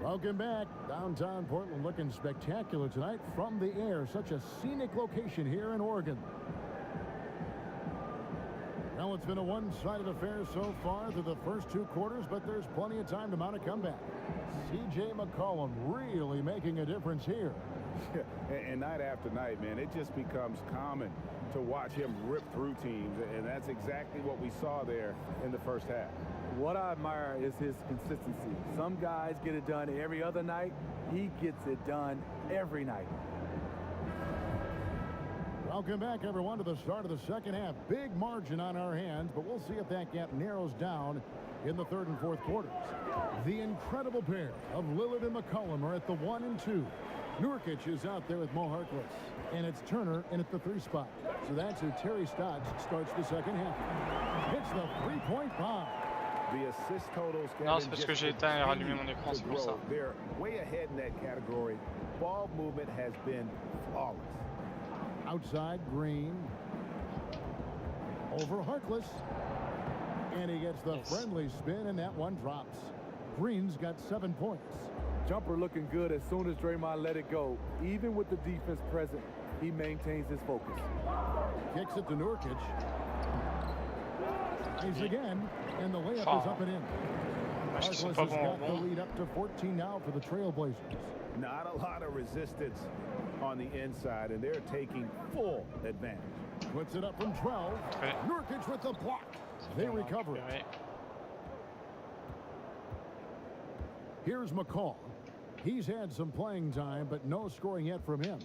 Welcome back. Downtown Portland looking spectacular tonight from the air. Such a scenic location here in Oregon. Well, it's been a one-sided affair so far through the first 2 quarters, but there's plenty of time to mount a comeback. C.J. McCollum really making a difference here. And night after night, man, it just becomes common to watch him rip through teams, and that's exactly what we saw there in the first half. What I admire is his consistency. Some guys get it done every other night. He gets it done every night. Welcome back, everyone, to the start of the second half. Big margin on our hands, but we'll see if that gap narrows down in the third and fourth quarters. The incredible pair of Lillard and McCollum are at the 1 and 2. Nurkic is out there with Mo Harkless, and it's Turner in at the 3 spot. So that's who Terry Stotts starts the second half. Hits the 3-point bomb. The assist totals. Non, c'est parce que j'ai éteint et rallumé mon écran, c'est pour ça. They're way ahead in that category. Ball movement has been flawless. Outside, Green. Over Harkless. And he gets the friendly spin, and that one drops. Green's got 7 points. Jumper looking good as soon as Draymond let it go. Even with the defense present, he maintains his focus. Kicks it to Nurkic. He's again, and the layup is up and in. Harkless has got the lead up to 14 now for the Trailblazers. Not a lot of resistance on the inside, and they're taking full advantage. Puts it up from 12. Nurkic with the block. They recover it. Here's McCall. He's had some playing time, but no scoring yet from him.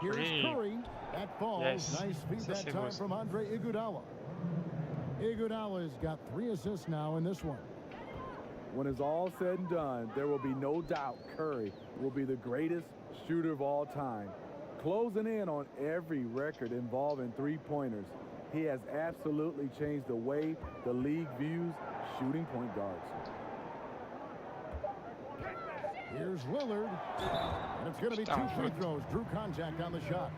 Here's Curry. That falls. Yes. Nice feed that time from Andre Iguodala. Iguodala's got 3 assists now in this one. When it's all said and done, there will be no doubt Curry will be the greatest shooter of all time. Closing in on every record involving 3-pointers. He has absolutely changed the way the league views shooting point guards. Here's Lillard. And it's going to be 2 free throws. Drew contact on the shot.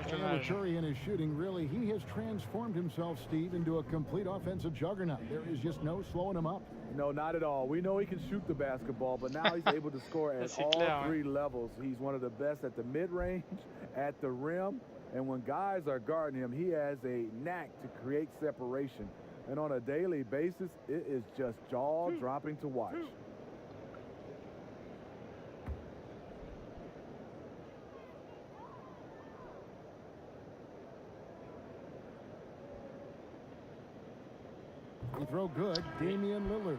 And with Curry in his shooting, really, he has transformed himself, Steve, into a complete offensive juggernaut. There is just no slowing him up. No, not at all. We know he can shoot the basketball, but now he's able to score at all 3 levels. He's one of the best at the mid-range, at the rim, and when guys are guarding him, he has a knack to create separation. And on a daily basis, it is just jaw-dropping to watch. Free throw good. Damian Lillard.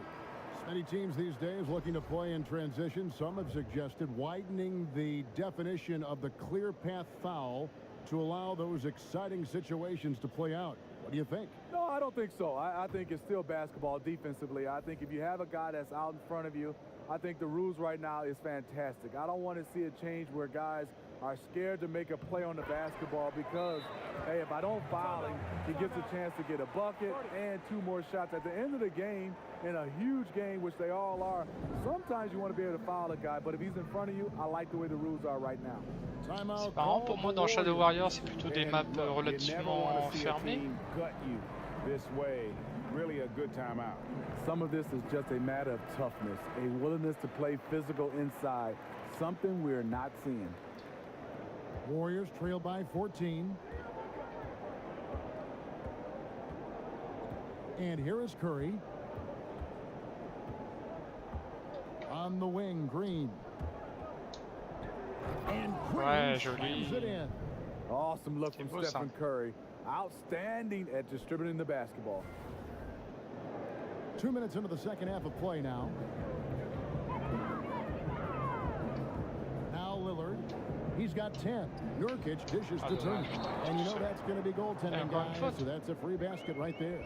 Many teams these days looking to play in transition. Some have suggested widening the definition of the clear path foul to allow those exciting situations to play out. What do you think? No, I don't think so. I think it's still basketball defensively. I think if you have a guy that's out in front of you, I think the rules right now is fantastic. I don't want to see a change where guys are scared to make a play on the basketball because, hey, if I don't foul him, he gets a chance to get a bucket and 2 more shots. At the end of the game, in a huge game, which they all are, sometimes you want to be able to foul a guy, but if he's in front of you, I like the way the rules are right now. C'est marrant pour moi dans Shadow Warrior, c'est plutôt des maps relativement fermées. Really a good timeout. Some of this is just a matter of toughness, a willingness to play physical inside, something we're not seeing. Warriors trail by 14. And here is Curry. On the wing, Green. And Green slams it in. Awesome look from Stephen Curry. Outstanding at distributing the basketball. 2 minutes into the second half of play now. Now Lillard. He's got 10. Nurkic dishes to Turner. And you know that's going to be goaltending, guys. So that's a free basket right there.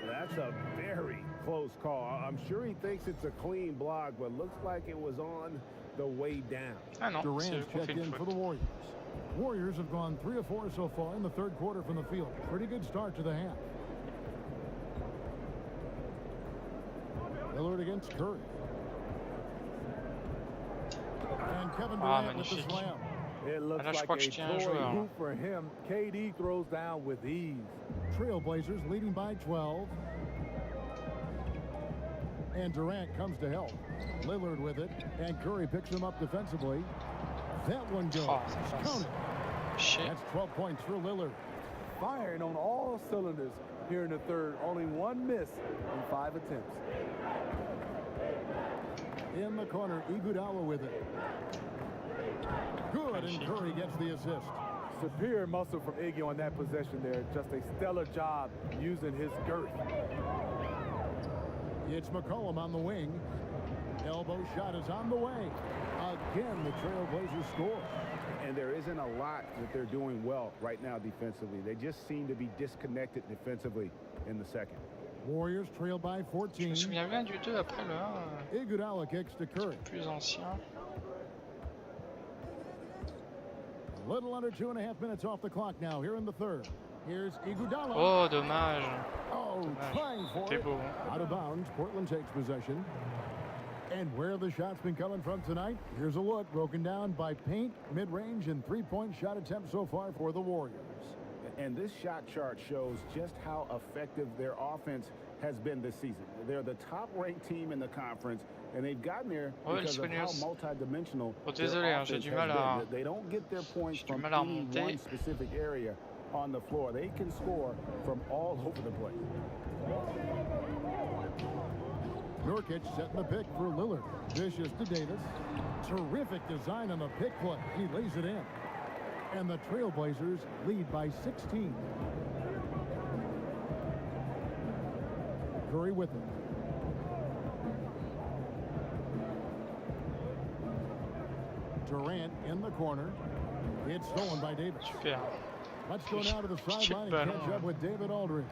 That's a very close call. I'm sure he thinks it's a clean block, but looks like it was on the way down. Durant's checked in for the Warriors. Warriors have gone 3 of 4 so far in the third quarter from the field. Pretty good start to the half. Lillard against Curry. And Kevin Durant with the slam. It looks like a toy hoop for him. KD throws down with ease. Trailblazers leading by 12. And Durant comes to help. Lillard with it. And Curry picks him up defensively. That one goes. Counted. That's 12 points for Lillard. Firing on all cylinders here in the third. Only 1 miss in 5 attempts. In the corner, Iguodala with it. Good, and Curry gets the assist. Superior muscle from Iggy on that possession there. Just a stellar job using his girth. It's McCollum on the wing. Elbow shot is on the way. Again, the Trailblazers score. And there isn't a lot that they're doing well right now defensively. They just seem to be disconnected defensively in the second. Warriors trail by 14. Je me souviens bien du 2 après le 1. Iguodala kicks to Curry. Plus ancien. A little under 2.5 minutes off the clock now here in the third. Here's Iguodala. Oh, dommage. Oh, trying for it. Out of bounds. Portland takes possession. And where have the shots been coming from tonight? Here's a look broken down by paint, mid-range, and 3-point shot attempts so far for the Warriors. And this shot chart shows just how effective their offense has been this season. They're the top-ranked team in the conference, and they've gotten there because of how multidimensional their offense has been. They don't get their points from any one specific area on the floor. They can score from all over the place. Nurkic setting the pick for Lillard. Dishes to Davis. Terrific design on the pick play. He lays it in. And the Trailblazers lead by 16. Curry with it. Durant in the corner. It's stolen by Davis. Let's go now to the sideline and catch up with David Aldridge.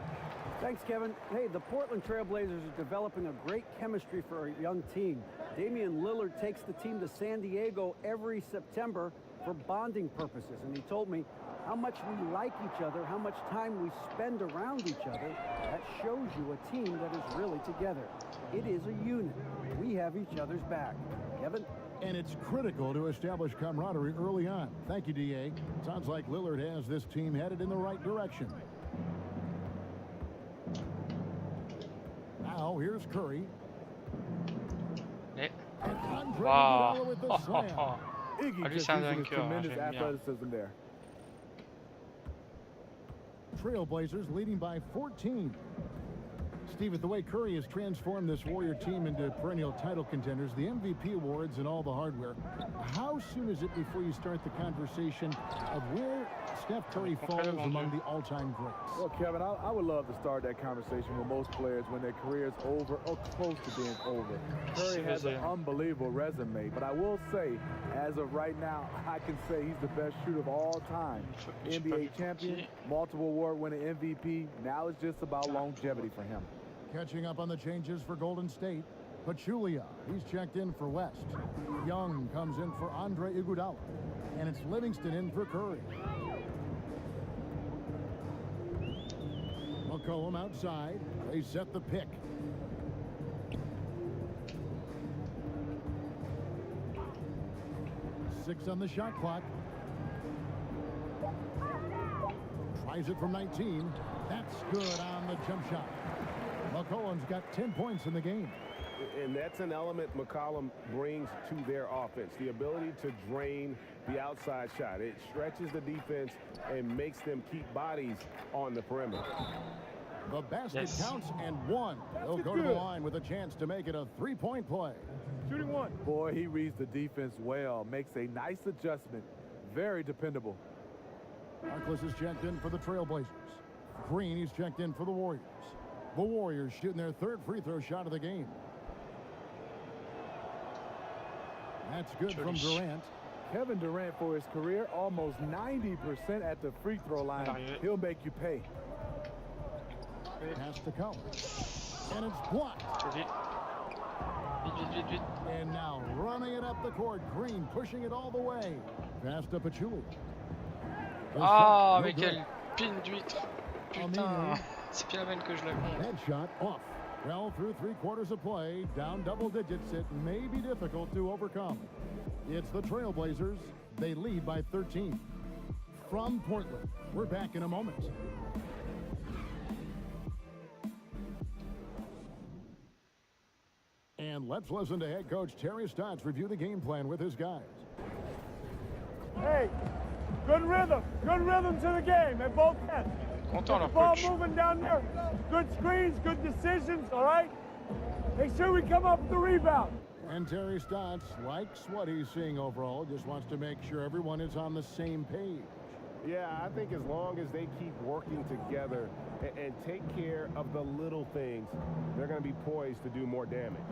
Thanks, Kevin. Hey, the Portland Trailblazers are developing a great chemistry for a young team. Damian Lillard takes the team to San Diego every September for bonding purposes, and he told me how much we like each other, how much time we spend around each other. That shows you a team that is really together. It is a unit. We have each other's back. Kevin? And it's critical to establish camaraderie early on. Thank you, D.A. Sounds like Lillard has this team headed in the right direction. Now, here's Curry. Wow. Iggy just using his tremendous athleticism there. Trailblazers leading by 14. Steve, with the way Curry has transformed this Warrior team into perennial title contenders, the MVP awards and all the hardware, how soon is it before you start the conversation of where Steph Curry falls among the all-time greats? Well, Kevin, I would love to start that conversation with most players when their career is over or close to being over. Curry has an unbelievable resume, but I will say, as of right now, I can say he's the best shooter of all time. NBA champion, multiple award-winning MVP. Now it's just about longevity for him. Catching up on the changes for Golden State. Pachulia, he's checked in for West. Young comes in for Andre Iguodala. And it's Livingston in for Curry. McCollum outside. They set the pick. Six on the shot clock. Tries it from 19. That's good on the jump shot. McCollum's got 10 points in the game. And that's an element McCollum brings to their offense, the ability to drain the outside shot. It stretches the defense and makes them keep bodies on the perimeter. The basket counts and one. They'll go to the line with a chance to make it a three-point play. Shooting one. Boy, he reads the defense well. Makes a nice adjustment. Very dependable. Harkless is checked in for the Trailblazers. Green is checked in for the Warriors. The Warriors shooting their third free throw shot of the game. That's good from Durant. Kevin Durant, for his career, almost 90% at the free throw line. He'll make you pay. Pass to Collar. And it's blocked. And now running it up the court. Green pushing it all the way. Pass to Pachulia. Ah, mais quelle pine d'huître. Putain, c'est bien la peine que je la compte. Headshot off. Well, through 3/4 of play, down double digits, it may be difficult to overcome. It's the Trailblazers. They lead by 13. From Portland, we're back in a moment. And let's listen to head coach Terry Stotts review the game plan with his guys. Hey, good rhythm to the game at both ends. Get the ball moving down there. Good screens, good decisions, all right? Make sure we come up with the rebound. And Terry Stotts likes what he's seeing overall, just wants to make sure everyone is on the same page. Yeah, I think as long as they keep working together and take care of the little things, they're going to be poised to do more damage.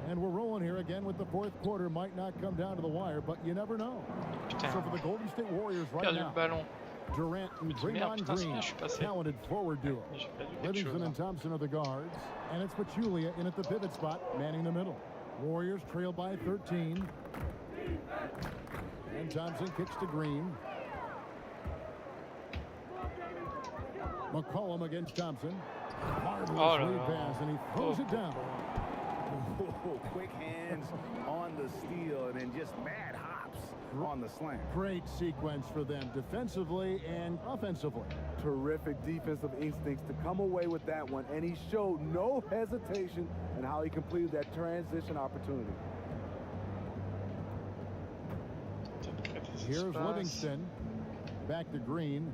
And we're rolling here again with the fourth quarter. Might not come down to the wire, but you never know. So for the Golden State Warriors right now, Durant and Draymond Green, talented forward duo. Livingston and Thompson are the guards. And it's Pachulia in at the pivot spot, manning the middle. Warriors trail by 13. And Thompson kicks to Green. McCollum against Thompson. Marvelous lead pass, and he throws it down. Quick hands on the steal, and then just mad hops on the slant. Great sequence for them defensively and offensively. Terrific defensive instincts to come away with that one, and he showed no hesitation in how he completed that transition opportunity. Here's Livingston. Back to Green.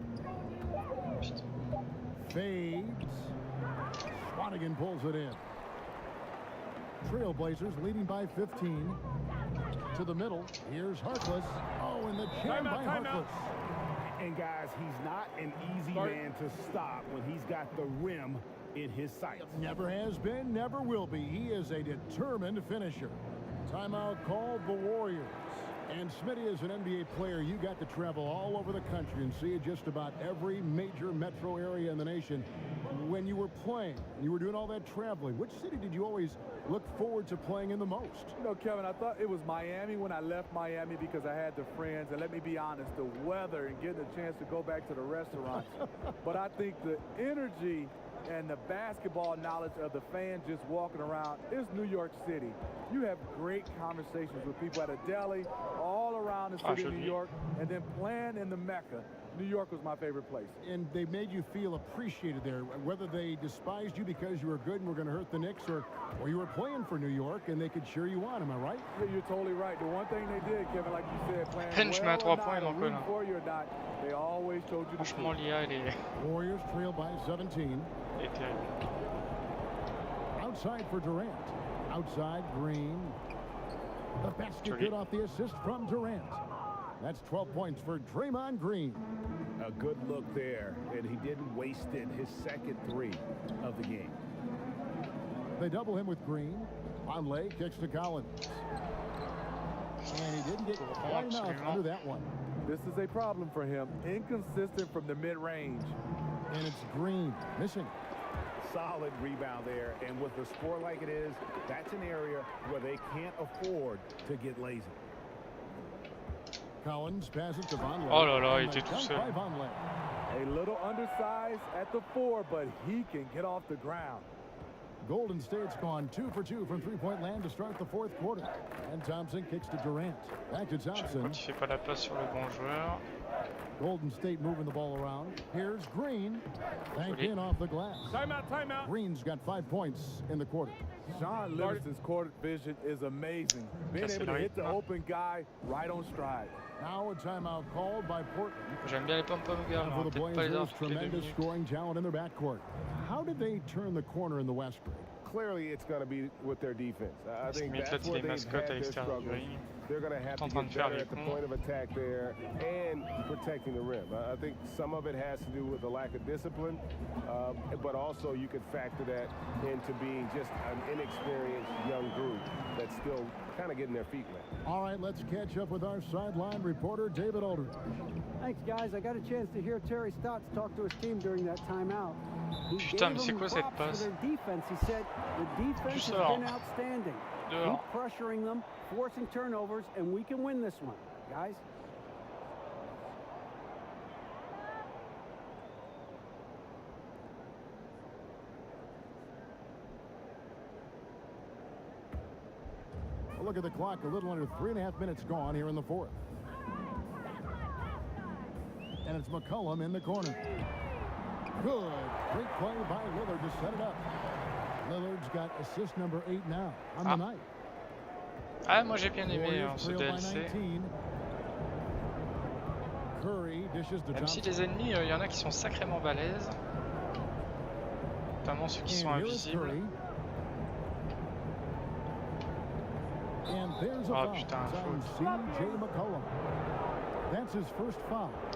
Fades. Swanigan pulls it in. Trailblazers leading by 15. To the middle. Here's Harkless. Oh, and the jam by Harkless. And guys, he's not an easy man to stop when he's got the rim in his sights. Never has been, never will be. He is a determined finisher. Timeout called the Warriors. And Smitty, as an NBA player, you got to travel all over the country and see just about every major metro area in the nation. When you were playing, you were doing all that traveling, which city did you always look forward to playing in the most? You know, Kevin, I thought it was Miami when I left Miami because I had the friends. And let me be honest, the weather and getting a chance to go back to the restaurants. But I think the energy and the basketball knowledge of the fans just walking around is New York City. You have great conversations with people at a deli all around the city of New York, and then playing in the Mecca. New York was my favorite place. And they made you feel appreciated there, whether they despised you because you were good and were going to hurt the Knicks, or you were playing for New York and they could cheer you on. Am I right? Yeah, you're totally right. The one thing they did, Kevin, like you said, playing well or not, rooting for you or not, they always showed you the truth. Warriors trail by 17. Outside for Durant. Outside, Green. The basket good off the assist from Durant. That's 12 points for Draymond Green. A good look there, and he didn't waste it. His second three of the game. They double him with Green. Conley kicks to Collins. And he didn't get quite enough under that one. This is a problem for him. Inconsistent from the mid-range. And it's Green missing. solid rebound there. And with the score like it is, that's an area where they can't afford to get lazy. Collins passes to Von Leeuwen. Oh là là, il était tout seul. A little undersized at the 4, but he can get off the ground. Golden State's gone 2 for 2 from three-point land to start the fourth quarter. And Thompson kicks to Durant. Back to Thompson. Il fait pas la passe sur le bon joueur. Golden State moving the ball around. Here's Green. Banked in off the glass. Timeout, timeout. Green's got 5 points in the quarter. Sean Livingston's court vision is amazing. Being able to hit the open guy right on stride. Now a timeout called by Portland. J'aime bien les pom-pom girls, For the peut-être pas les Blazers, avoir toutes les 2 tremendous minutes. scoring talent in their backcourt. How did they turn the corner in the West break? Clearly, it's going to be with their defense. I think that's where they've had their struggles. They're going to have to get better at the point of attack there and protecting the rim. I think some of it has to do with the lack of discipline, but also you could factor that into being just an inexperienced young group that's still kind of getting their feet wet. All right, let's catch up with our sideline reporter, David Aldridge. Thanks, guys. I got a chance to hear Terry Stotts talk to his team during that timeout. Putain, mais c'est quoi cette passe? Defense. He said the defense has been outstanding. Keep pressuring them, forcing turnovers, and we can win this one, guys. Well, look at the clock. A little under 3.5 minutes gone here in the fourth. And it's McCollum in the corner. Good. Great play by Lillard to set it up. Lillard's got assist number 8 now on the night. Ah, moi j'ai bien aimé ce DLC. Même si les ennemis, il y en a qui sont sacrément balèzes. Notamment ceux qui sont invisibles. Oh putain,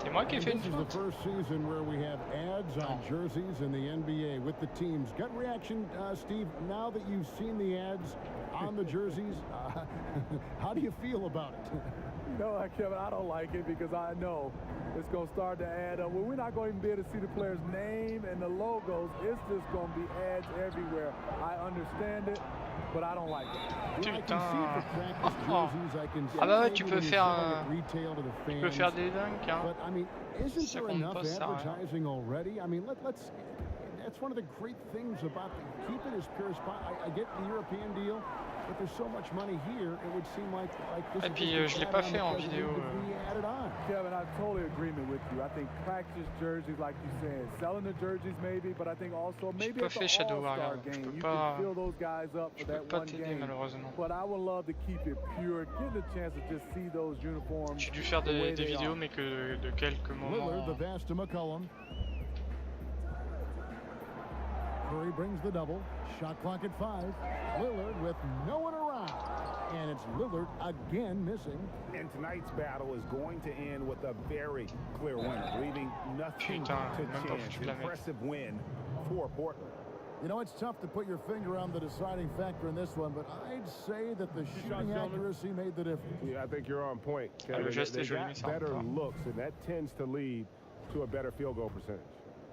c'est moi qui ai fait une faute. This is the first season where we have ads on jerseys in the NBA with the teams. Gut reaction, Steve, now that you've seen the ads on the jerseys, how do you feel about it? No, Kevin, I don't like it because I know it's going to start to add up. Well, we're not going to be able to see the player's name and the logos. It's just going to be ads everywhere. I understand it, but I don't like it. Putain. Oh. Ah bah ouais, tu peux faire des dunks, hein. But I mean, isn't Ça there compte enough pas, ça, advertising already? I mean, let's. That's one of the great things about keep it as pure as possible. I get the European deal, but there's so much money here. It would seem like this. Et puis je l'ai pas fait en vidéo. Kevin, I'm totally in agreement with you. I think practice jerseys, like you said, selling the jerseys maybe, but I think also maybe at the All-Star game you can fill those guys up for that one game. But I would love to keep it pure, get the chance to just see those uniforms. J'ai dû faire des vidéos, mais que de quelques moments. Lillard, the pass to McCollum. Curry brings the double. Shot clock at 5. Lillard with no one around. And it's Lillard again missing. And tonight's battle is going to end with a very clear winner, leaving nothing to chance. Impressive win for Portland. You know, it's tough to put your finger on the deciding factor in this one, but I'd say that the shooting accuracy made the difference. Yeah, I think you're on point, Kevin. They got better looks, and that tends to lead to a better field goal percentage.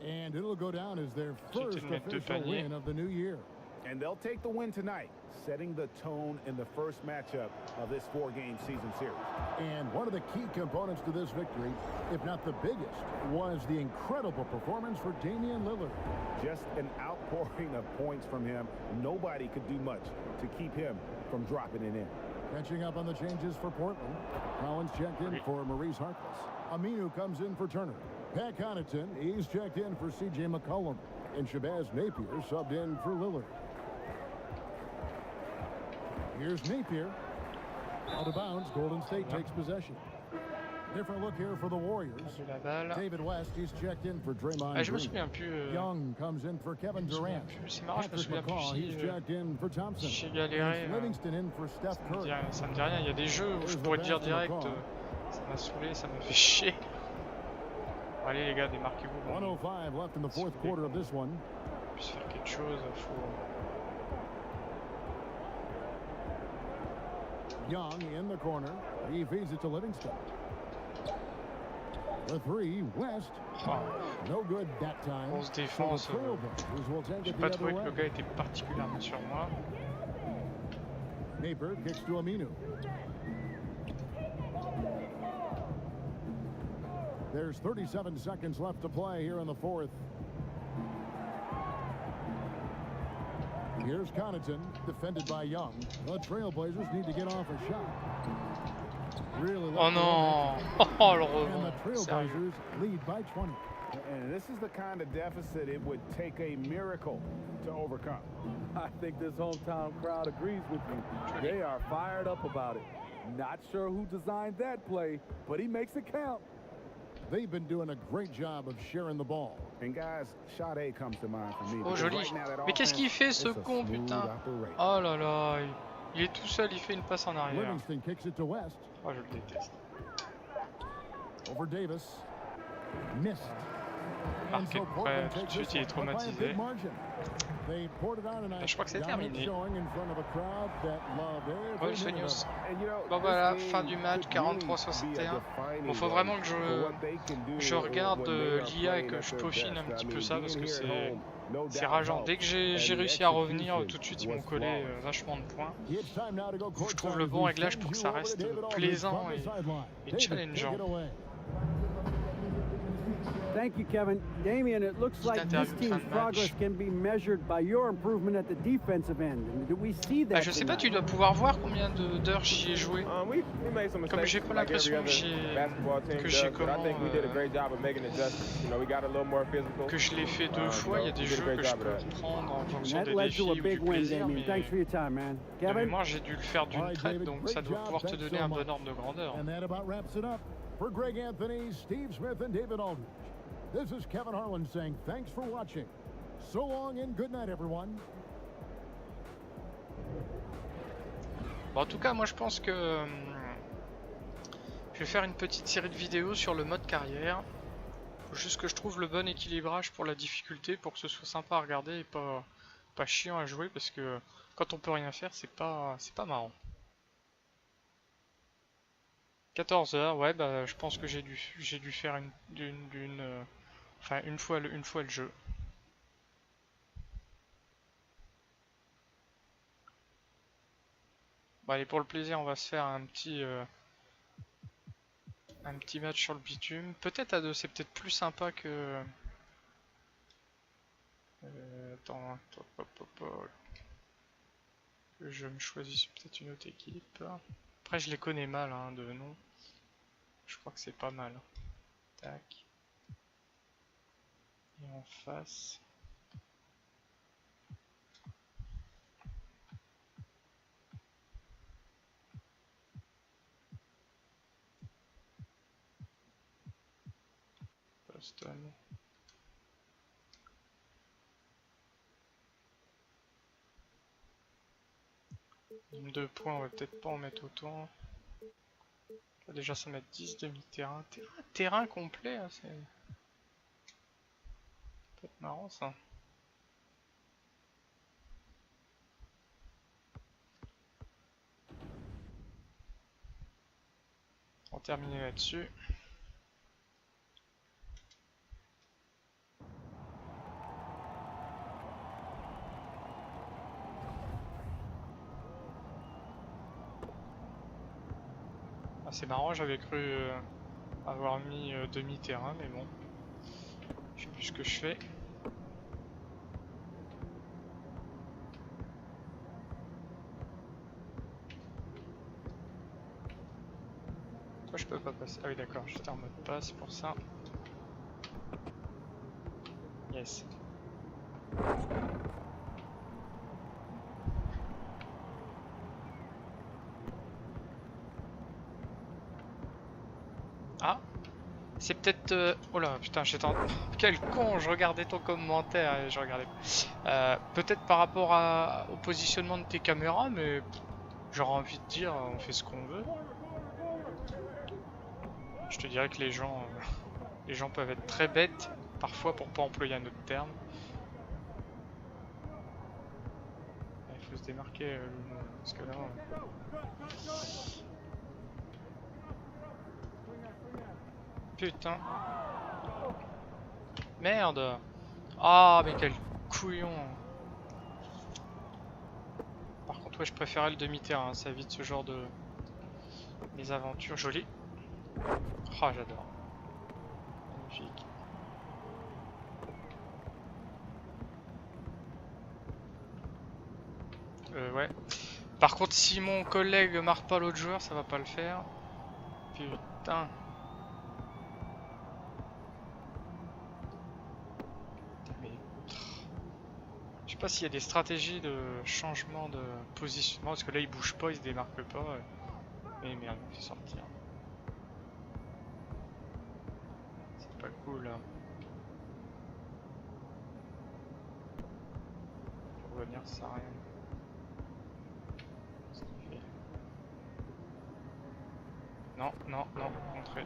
And it'll go down as their first official win of the new year. And they'll take the win tonight, setting the tone in the first matchup of this 4-game season series. And one of the key components to this victory, if not the biggest, was the incredible performance for Damian Lillard. Just an outpouring of points from him. Nobody could do much to keep him from dropping it in. Catching up on the changes for Portland. Collins checked in for Maurice Harkless. Aminu comes in for Turner. Pat Connaughton, he's checked in for C.J. McCollum. And Shabazz Napier subbed in for Lillard. Here's Napier. Out of bounds, Golden State takes possession. Different look here for the Warriors. David West, he's checked in for Draymond Green. Young comes in for Kevin Durant. Patrick McCaw, he's checked in for Thompson. Livingston in for Steph Curry. Ça me dit rien, il y a des jeux où je pourrais te dire direct, ça m'a saoulé, ça m'a fait chier. Allez les gars, démarquez-vous. 105 left in the fourth quarter of this one. Puisse faire quelque chose, Young in the corner. He feeds it to Livingston. Grosse défense. J'ai pas trouvé que le gars était particulièrement sur moi. Neighbor kicks to Aminu. There's 37 seconds left to play here in the fourth. Here's Connaughton, defended by Young. The Trailblazers need to get off a shot. Really oh non! Oh le rebond! And the Trailblazers lead by 20. And this is the kind of deficit it would take a miracle to overcome. I think this hometown crowd agrees with you. They are fired up about it. Not sure who designed that play, but he makes it count. They've been doing a great job of sharing the ball. And guys, shot A comes to mind for me. Oh joli. Mais qu'est-ce qu'il fait ce con putain? Oh là là, il est tout seul, il fait une passe en arrière. Livingston kicks it to West. Oh je le déteste. Over Davis. Missed. Marqué de près, tout de suite il est traumatisé. Je crois que c'est terminé. Ouais, Sonios. Bon voilà, fin du match, 43-61. Bon, faut vraiment que je regarde l'IA et que je peaufine un petit peu ça parce que c'est rageant. Dès que j'ai réussi à revenir, tout de suite ils m'ont collé vachement de points. Faut que je trouve le bon réglage pour que ça reste plaisant et challengeant. Thank you, Kevin. Damian, it looks like this team's progress can be measured by your improvement at the defensive end. Do we see that? Je sais pas, tu dois pouvoir voir combien d'heures j'y ai joué. Comme j'ai pas l'impression que je l'ai fait 2 fois, il y a des jeux que je peux prendre en fonction des défis ou du plaisir, mais de mémoire j'ai dû le faire d'une traite, donc ça doit pouvoir te donner un bon ordre de grandeur. For Greg Anthony, Steve Smith, and David Aldridge, this is Kevin Harlan saying thanks for watching. So long and good night, everyone. Bon, en tout cas, moi je pense que je vais faire une petite série de vidéos sur le mode carrière. Faut juste que je trouve le bon équilibrage pour la difficulté, pour que ce soit sympa à regarder et pas chiant à jouer, parce que quand on peut rien faire, c'est pas marrant. 14 heures, ouais, bah je pense que j'ai dû faire une fois le jeu. Bon allez, pour le plaisir, on va se faire un petit match sur le bitume. Peut-être à 2, c'est peut-être plus sympa que... attends, que je me choisisse peut-être une autre équipe. Après je les connais mal hein, de nom. Je crois que c'est pas mal. Tac. Et en face. Boston. 2 points, on va peut-être pas en mettre autant. Déjà ça met 10 demi-terrain. Terrain complet, hein, c'est peut-être marrant ça. On va terminer là-dessus. C'est marrant, j'avais cru avoir mis demi-terrain, mais bon, je sais plus ce que je fais. Pourquoi je peux pas passer? Ah oui d'accord, j'étais en mode passe pour ça. Yes. Ah, c'est peut-être... Oh là, putain, j'étais en... Quel con, je regardais ton commentaire et je regardais. Peut-être par rapport au positionnement de tes caméras, mais j'aurais envie de dire, on fait ce qu'on veut. Je te dirais que les gens peuvent être très bêtes, parfois pour pas employer un autre terme. Il faut se démarquer, parce que là... Putain. Merde. Ah, mais quel couillon. Par contre, ouais, je préférais le demi-terrain. Hein, ça évite ce genre de mésaventures. Joli. Ah, j'adore. Magnifique. Ouais. Par contre, si mon collègue marque pas l'autre joueur, ça va pas le faire. Putain. Je sais pas s'il y a des stratégies de changement de positionnement, parce que là il bouge pas, il se démarque pas. Mais merde, il fait sortir. C'est pas cool. Hein. Pour revenir, ça sert à rien. Non, non, non, entrer.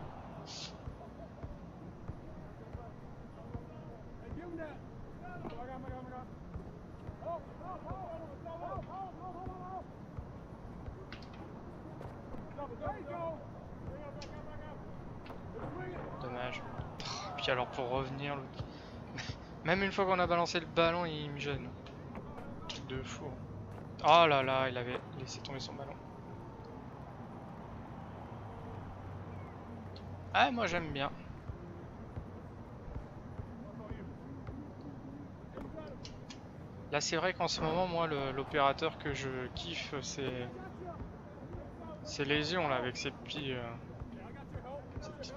Dommage. Puis alors pour revenir, même une fois qu'on a balancé le ballon, il me gêne. Truc de fou. Oh là là, il avait laissé tomber son ballon. Ah, moi j'aime bien. Là c'est vrai qu'en ce moment, moi l'opérateur que je kiffe, c'est Lésion là, avec ces petites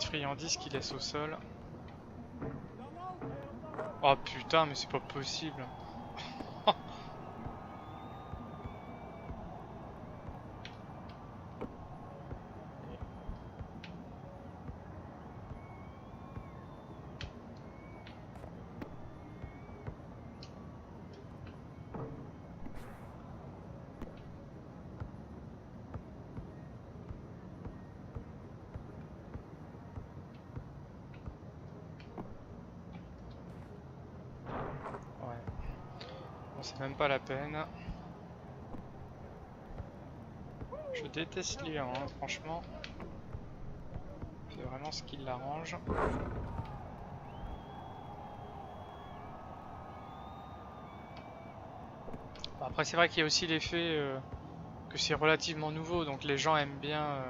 friandises qu'il laisse au sol. Oh putain, mais c'est pas possible. C'est même pas la peine. Je déteste lire, hein, franchement. C'est vraiment ce qui l'arrange. Bon, après c'est vrai qu'il y a aussi l'effet que c'est relativement nouveau, donc les gens aiment bien...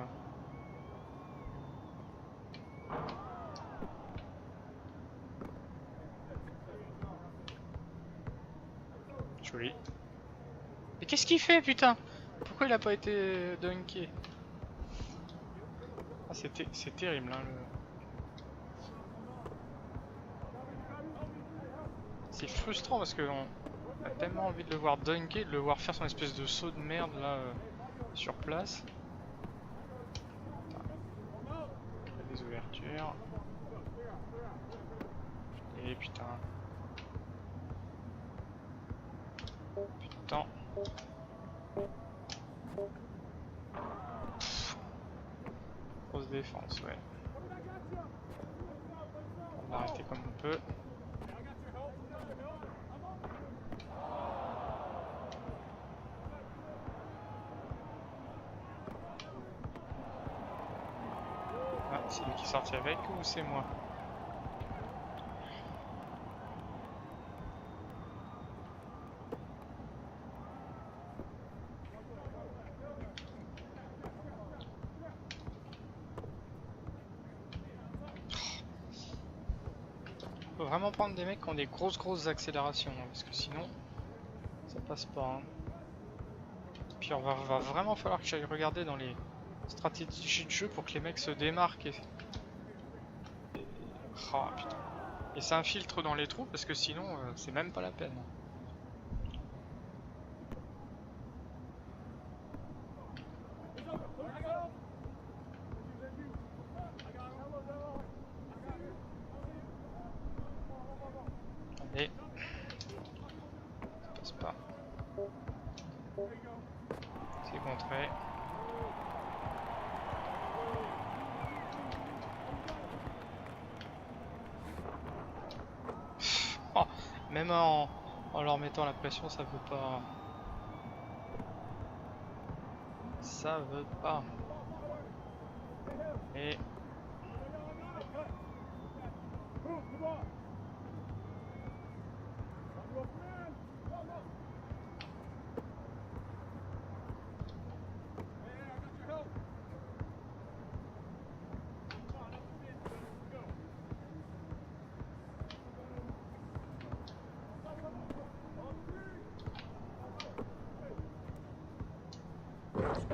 Joli. Mais qu'est-ce qu'il fait, putain? Pourquoi il a pas été dunké? Ah, c'est terrible, hein, C'est frustrant parce que on a tellement envie de le voir dunker, de le voir faire son espèce de saut de merde là sur place. Il y a des ouvertures. Et putain. Putain. Grosse défense, ouais. On va arrêter comme on peut. Ah, c'est lui qui est sorti avec ou c'est moi? Faut vraiment prendre des mecs qui ont des grosses accélérations, hein, parce que sinon ça passe pas. Hein. Puis va vraiment falloir que j'aille regarder dans les stratégies de jeu pour que les mecs se démarquent oh, putain. Et s'infiltrent dans les trous parce que sinon c'est même pas la peine. Allez. Ça passe pas. C'est contré. Oh, même en leur mettant la pression, ça veut pas. Ça veut pas. Et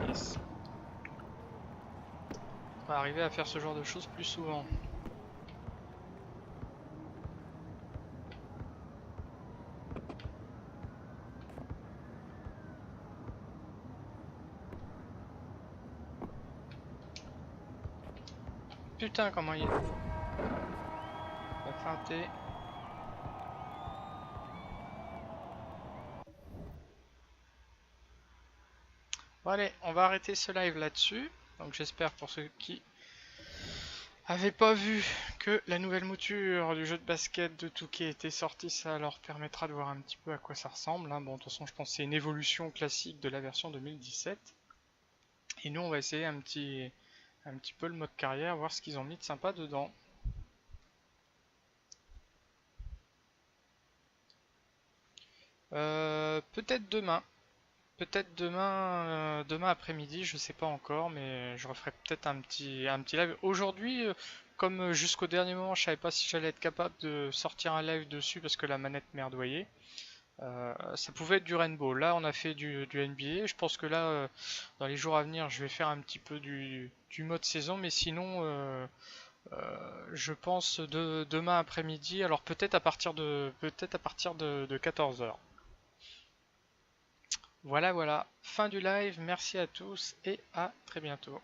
Yes. On va arriver à faire ce genre de choses plus souvent. Putain, comment il est. On va feinter. Bon allez, on va arrêter ce live là-dessus. Donc j'espère pour ceux qui avaient pas vu que la nouvelle mouture du jeu de basket de 2K était sortie, ça leur permettra de voir un petit peu à quoi ça ressemble. Hein. Bon, de toute façon, je pense que c'est une évolution classique de la version 2017. Et nous, on va essayer un petit peu le mode carrière, voir ce qu'ils ont mis de sympa dedans. Peut-être demain. Peut-être demain, demain après-midi, je sais pas encore, mais je referai peut-être un petit live. Aujourd'hui, comme jusqu'au dernier moment, je savais pas si j'allais être capable de sortir un live dessus parce que la manette merdoyait. Ça pouvait être du Rainbow. Là, on a fait du NBA. Je pense que là, dans les jours à venir, je vais faire un petit peu du mode saison, mais sinon, je pense demain après-midi. Alors peut-être à partir de 14h. Voilà, fin du live, merci à tous et à très bientôt.